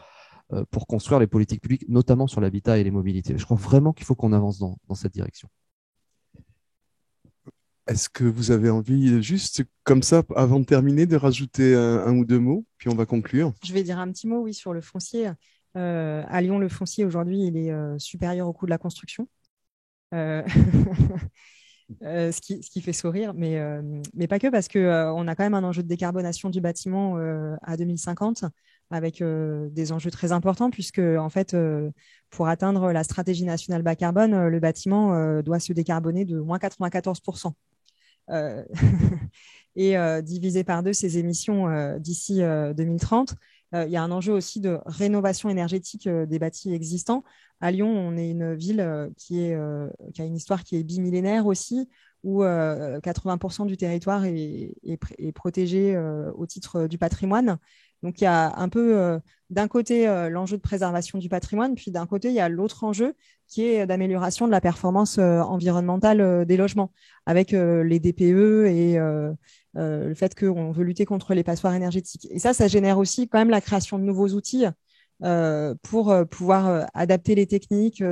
pour construire les politiques publiques, notamment sur l'habitat et les mobilités. Je crois vraiment qu'il faut qu'on avance dans cette direction. Est-ce que vous avez envie, juste comme ça, avant de terminer, de rajouter un ou deux mots, puis on va conclure? Je vais dire un petit mot, oui, sur le foncier. À Lyon, le foncier, aujourd'hui, il est supérieur au coût de la construction. Ce qui fait sourire, mais pas que, parce qu'on a quand même un enjeu de décarbonation du bâtiment à 2050, avec des enjeux très importants, puisque en fait, pour atteindre la stratégie nationale bas carbone, le bâtiment doit se décarboner de moins 94%. et diviser par 2 ses émissions d'ici 2030. Il y a un enjeu aussi de rénovation énergétique des bâtis existants. À Lyon, on est une ville qui a une histoire qui est bimillénaire aussi, où 80% du territoire est protégé au titre du patrimoine. Donc, il y a un peu, d'un côté, l'enjeu de préservation du patrimoine, puis d'un côté, il y a l'autre enjeu qui est d'amélioration de la performance environnementale des logements, avec les DPE et le fait qu'on veut lutter contre les passoires énergétiques. Et ça génère aussi quand même la création de nouveaux outils pour pouvoir adapter les techniques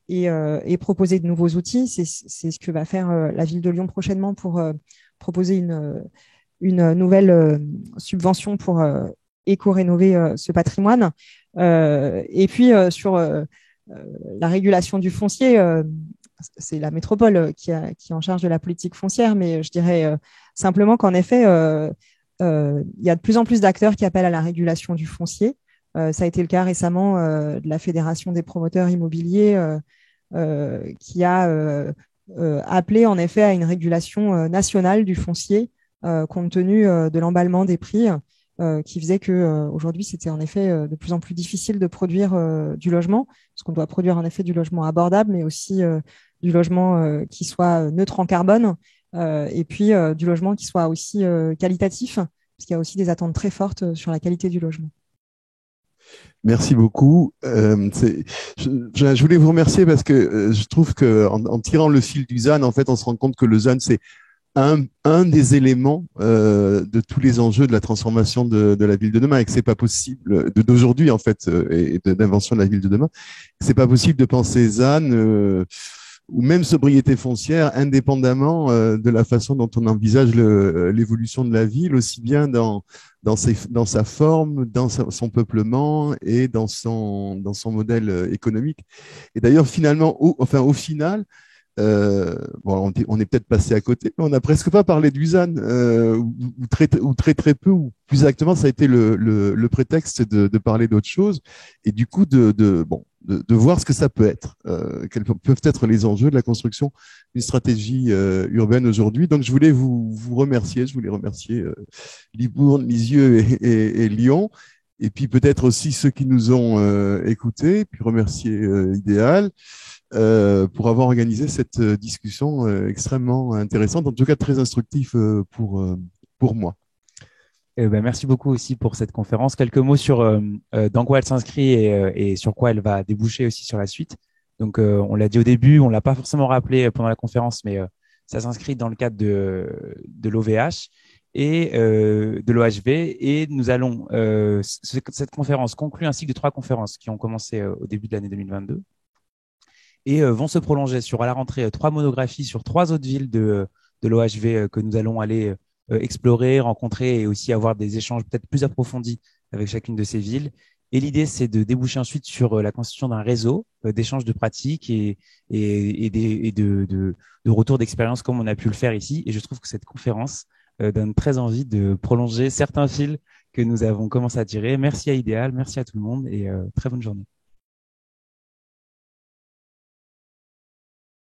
et proposer de nouveaux outils. C'est ce que va faire la ville de Lyon prochainement pour proposer une nouvelle subvention pour éco-rénover ce patrimoine. Et puis, sur la régulation du foncier, c'est la métropole qui est en charge de la politique foncière, mais je dirais simplement qu'en effet, il y a de plus en plus d'acteurs qui appellent à la régulation du foncier. Ça a été le cas récemment de la Fédération des promoteurs immobiliers qui a appelé en effet à une régulation nationale du foncier compte tenu de l'emballement des prix qui faisait que aujourd'hui c'était en effet de plus en plus difficile de produire du logement, parce qu'on doit produire en effet du logement abordable, mais aussi du logement qui soit neutre en carbone et puis du logement qui soit aussi qualitatif, parce qu'il y a aussi des attentes très fortes sur la qualité du logement. Merci beaucoup. Je voulais vous remercier parce que je trouve qu'en tirant le fil du ZAN, en fait, on se rend compte que le ZAN, c'est un des éléments de tous les enjeux de la transformation de la ville de demain, et que c'est pas possible d'aujourd'hui en fait et d'invention de la ville de demain. C'est pas possible de penser ZAN ou même sobriété foncière indépendamment de la façon dont on envisage l'évolution de la ville, aussi bien dans sa forme, dans son peuplement et dans son modèle économique. Et d'ailleurs, finalement, au final, bon, on est peut-être passé à côté, mais on n'a presque pas parlé du ZAN, ou très peu, ou plus exactement, ça a été le prétexte de parler d'autre chose, et du coup de voir ce que ça peut être, quels peuvent être les enjeux de la construction d'une stratégie urbaine aujourd'hui. Donc je voulais vous remercier, Libourne, Lisieux et Lyon, et puis peut-être aussi ceux qui nous ont écoutés, puis remercier Idéal pour avoir organisé cette discussion extrêmement intéressante, en tout cas très instructif pour moi. Merci beaucoup aussi pour cette conférence. Quelques mots sur dans quoi elle s'inscrit et sur quoi elle va déboucher aussi sur la suite. Donc, on l'a dit au début, on l'a pas forcément rappelé pendant la conférence, mais ça s'inscrit dans le cadre de l'OVH et de l'OHV. Et nous allons, cette conférence conclut un cycle de 3 conférences qui ont commencé au début de l'année 2022 et vont se prolonger sur à la rentrée 3 monographies sur 3 autres villes de l'OHV que nous allons aller explorer, rencontrer et aussi avoir des échanges peut-être plus approfondis avec chacune de ces villes. Et l'idée, c'est de déboucher ensuite sur la constitution d'un réseau d'échanges de pratiques et de retours d'expérience comme on a pu le faire ici. Et je trouve que cette conférence donne très envie de prolonger certains fils que nous avons commencé à tirer. Merci à Idéal, merci à tout le monde et très bonne journée.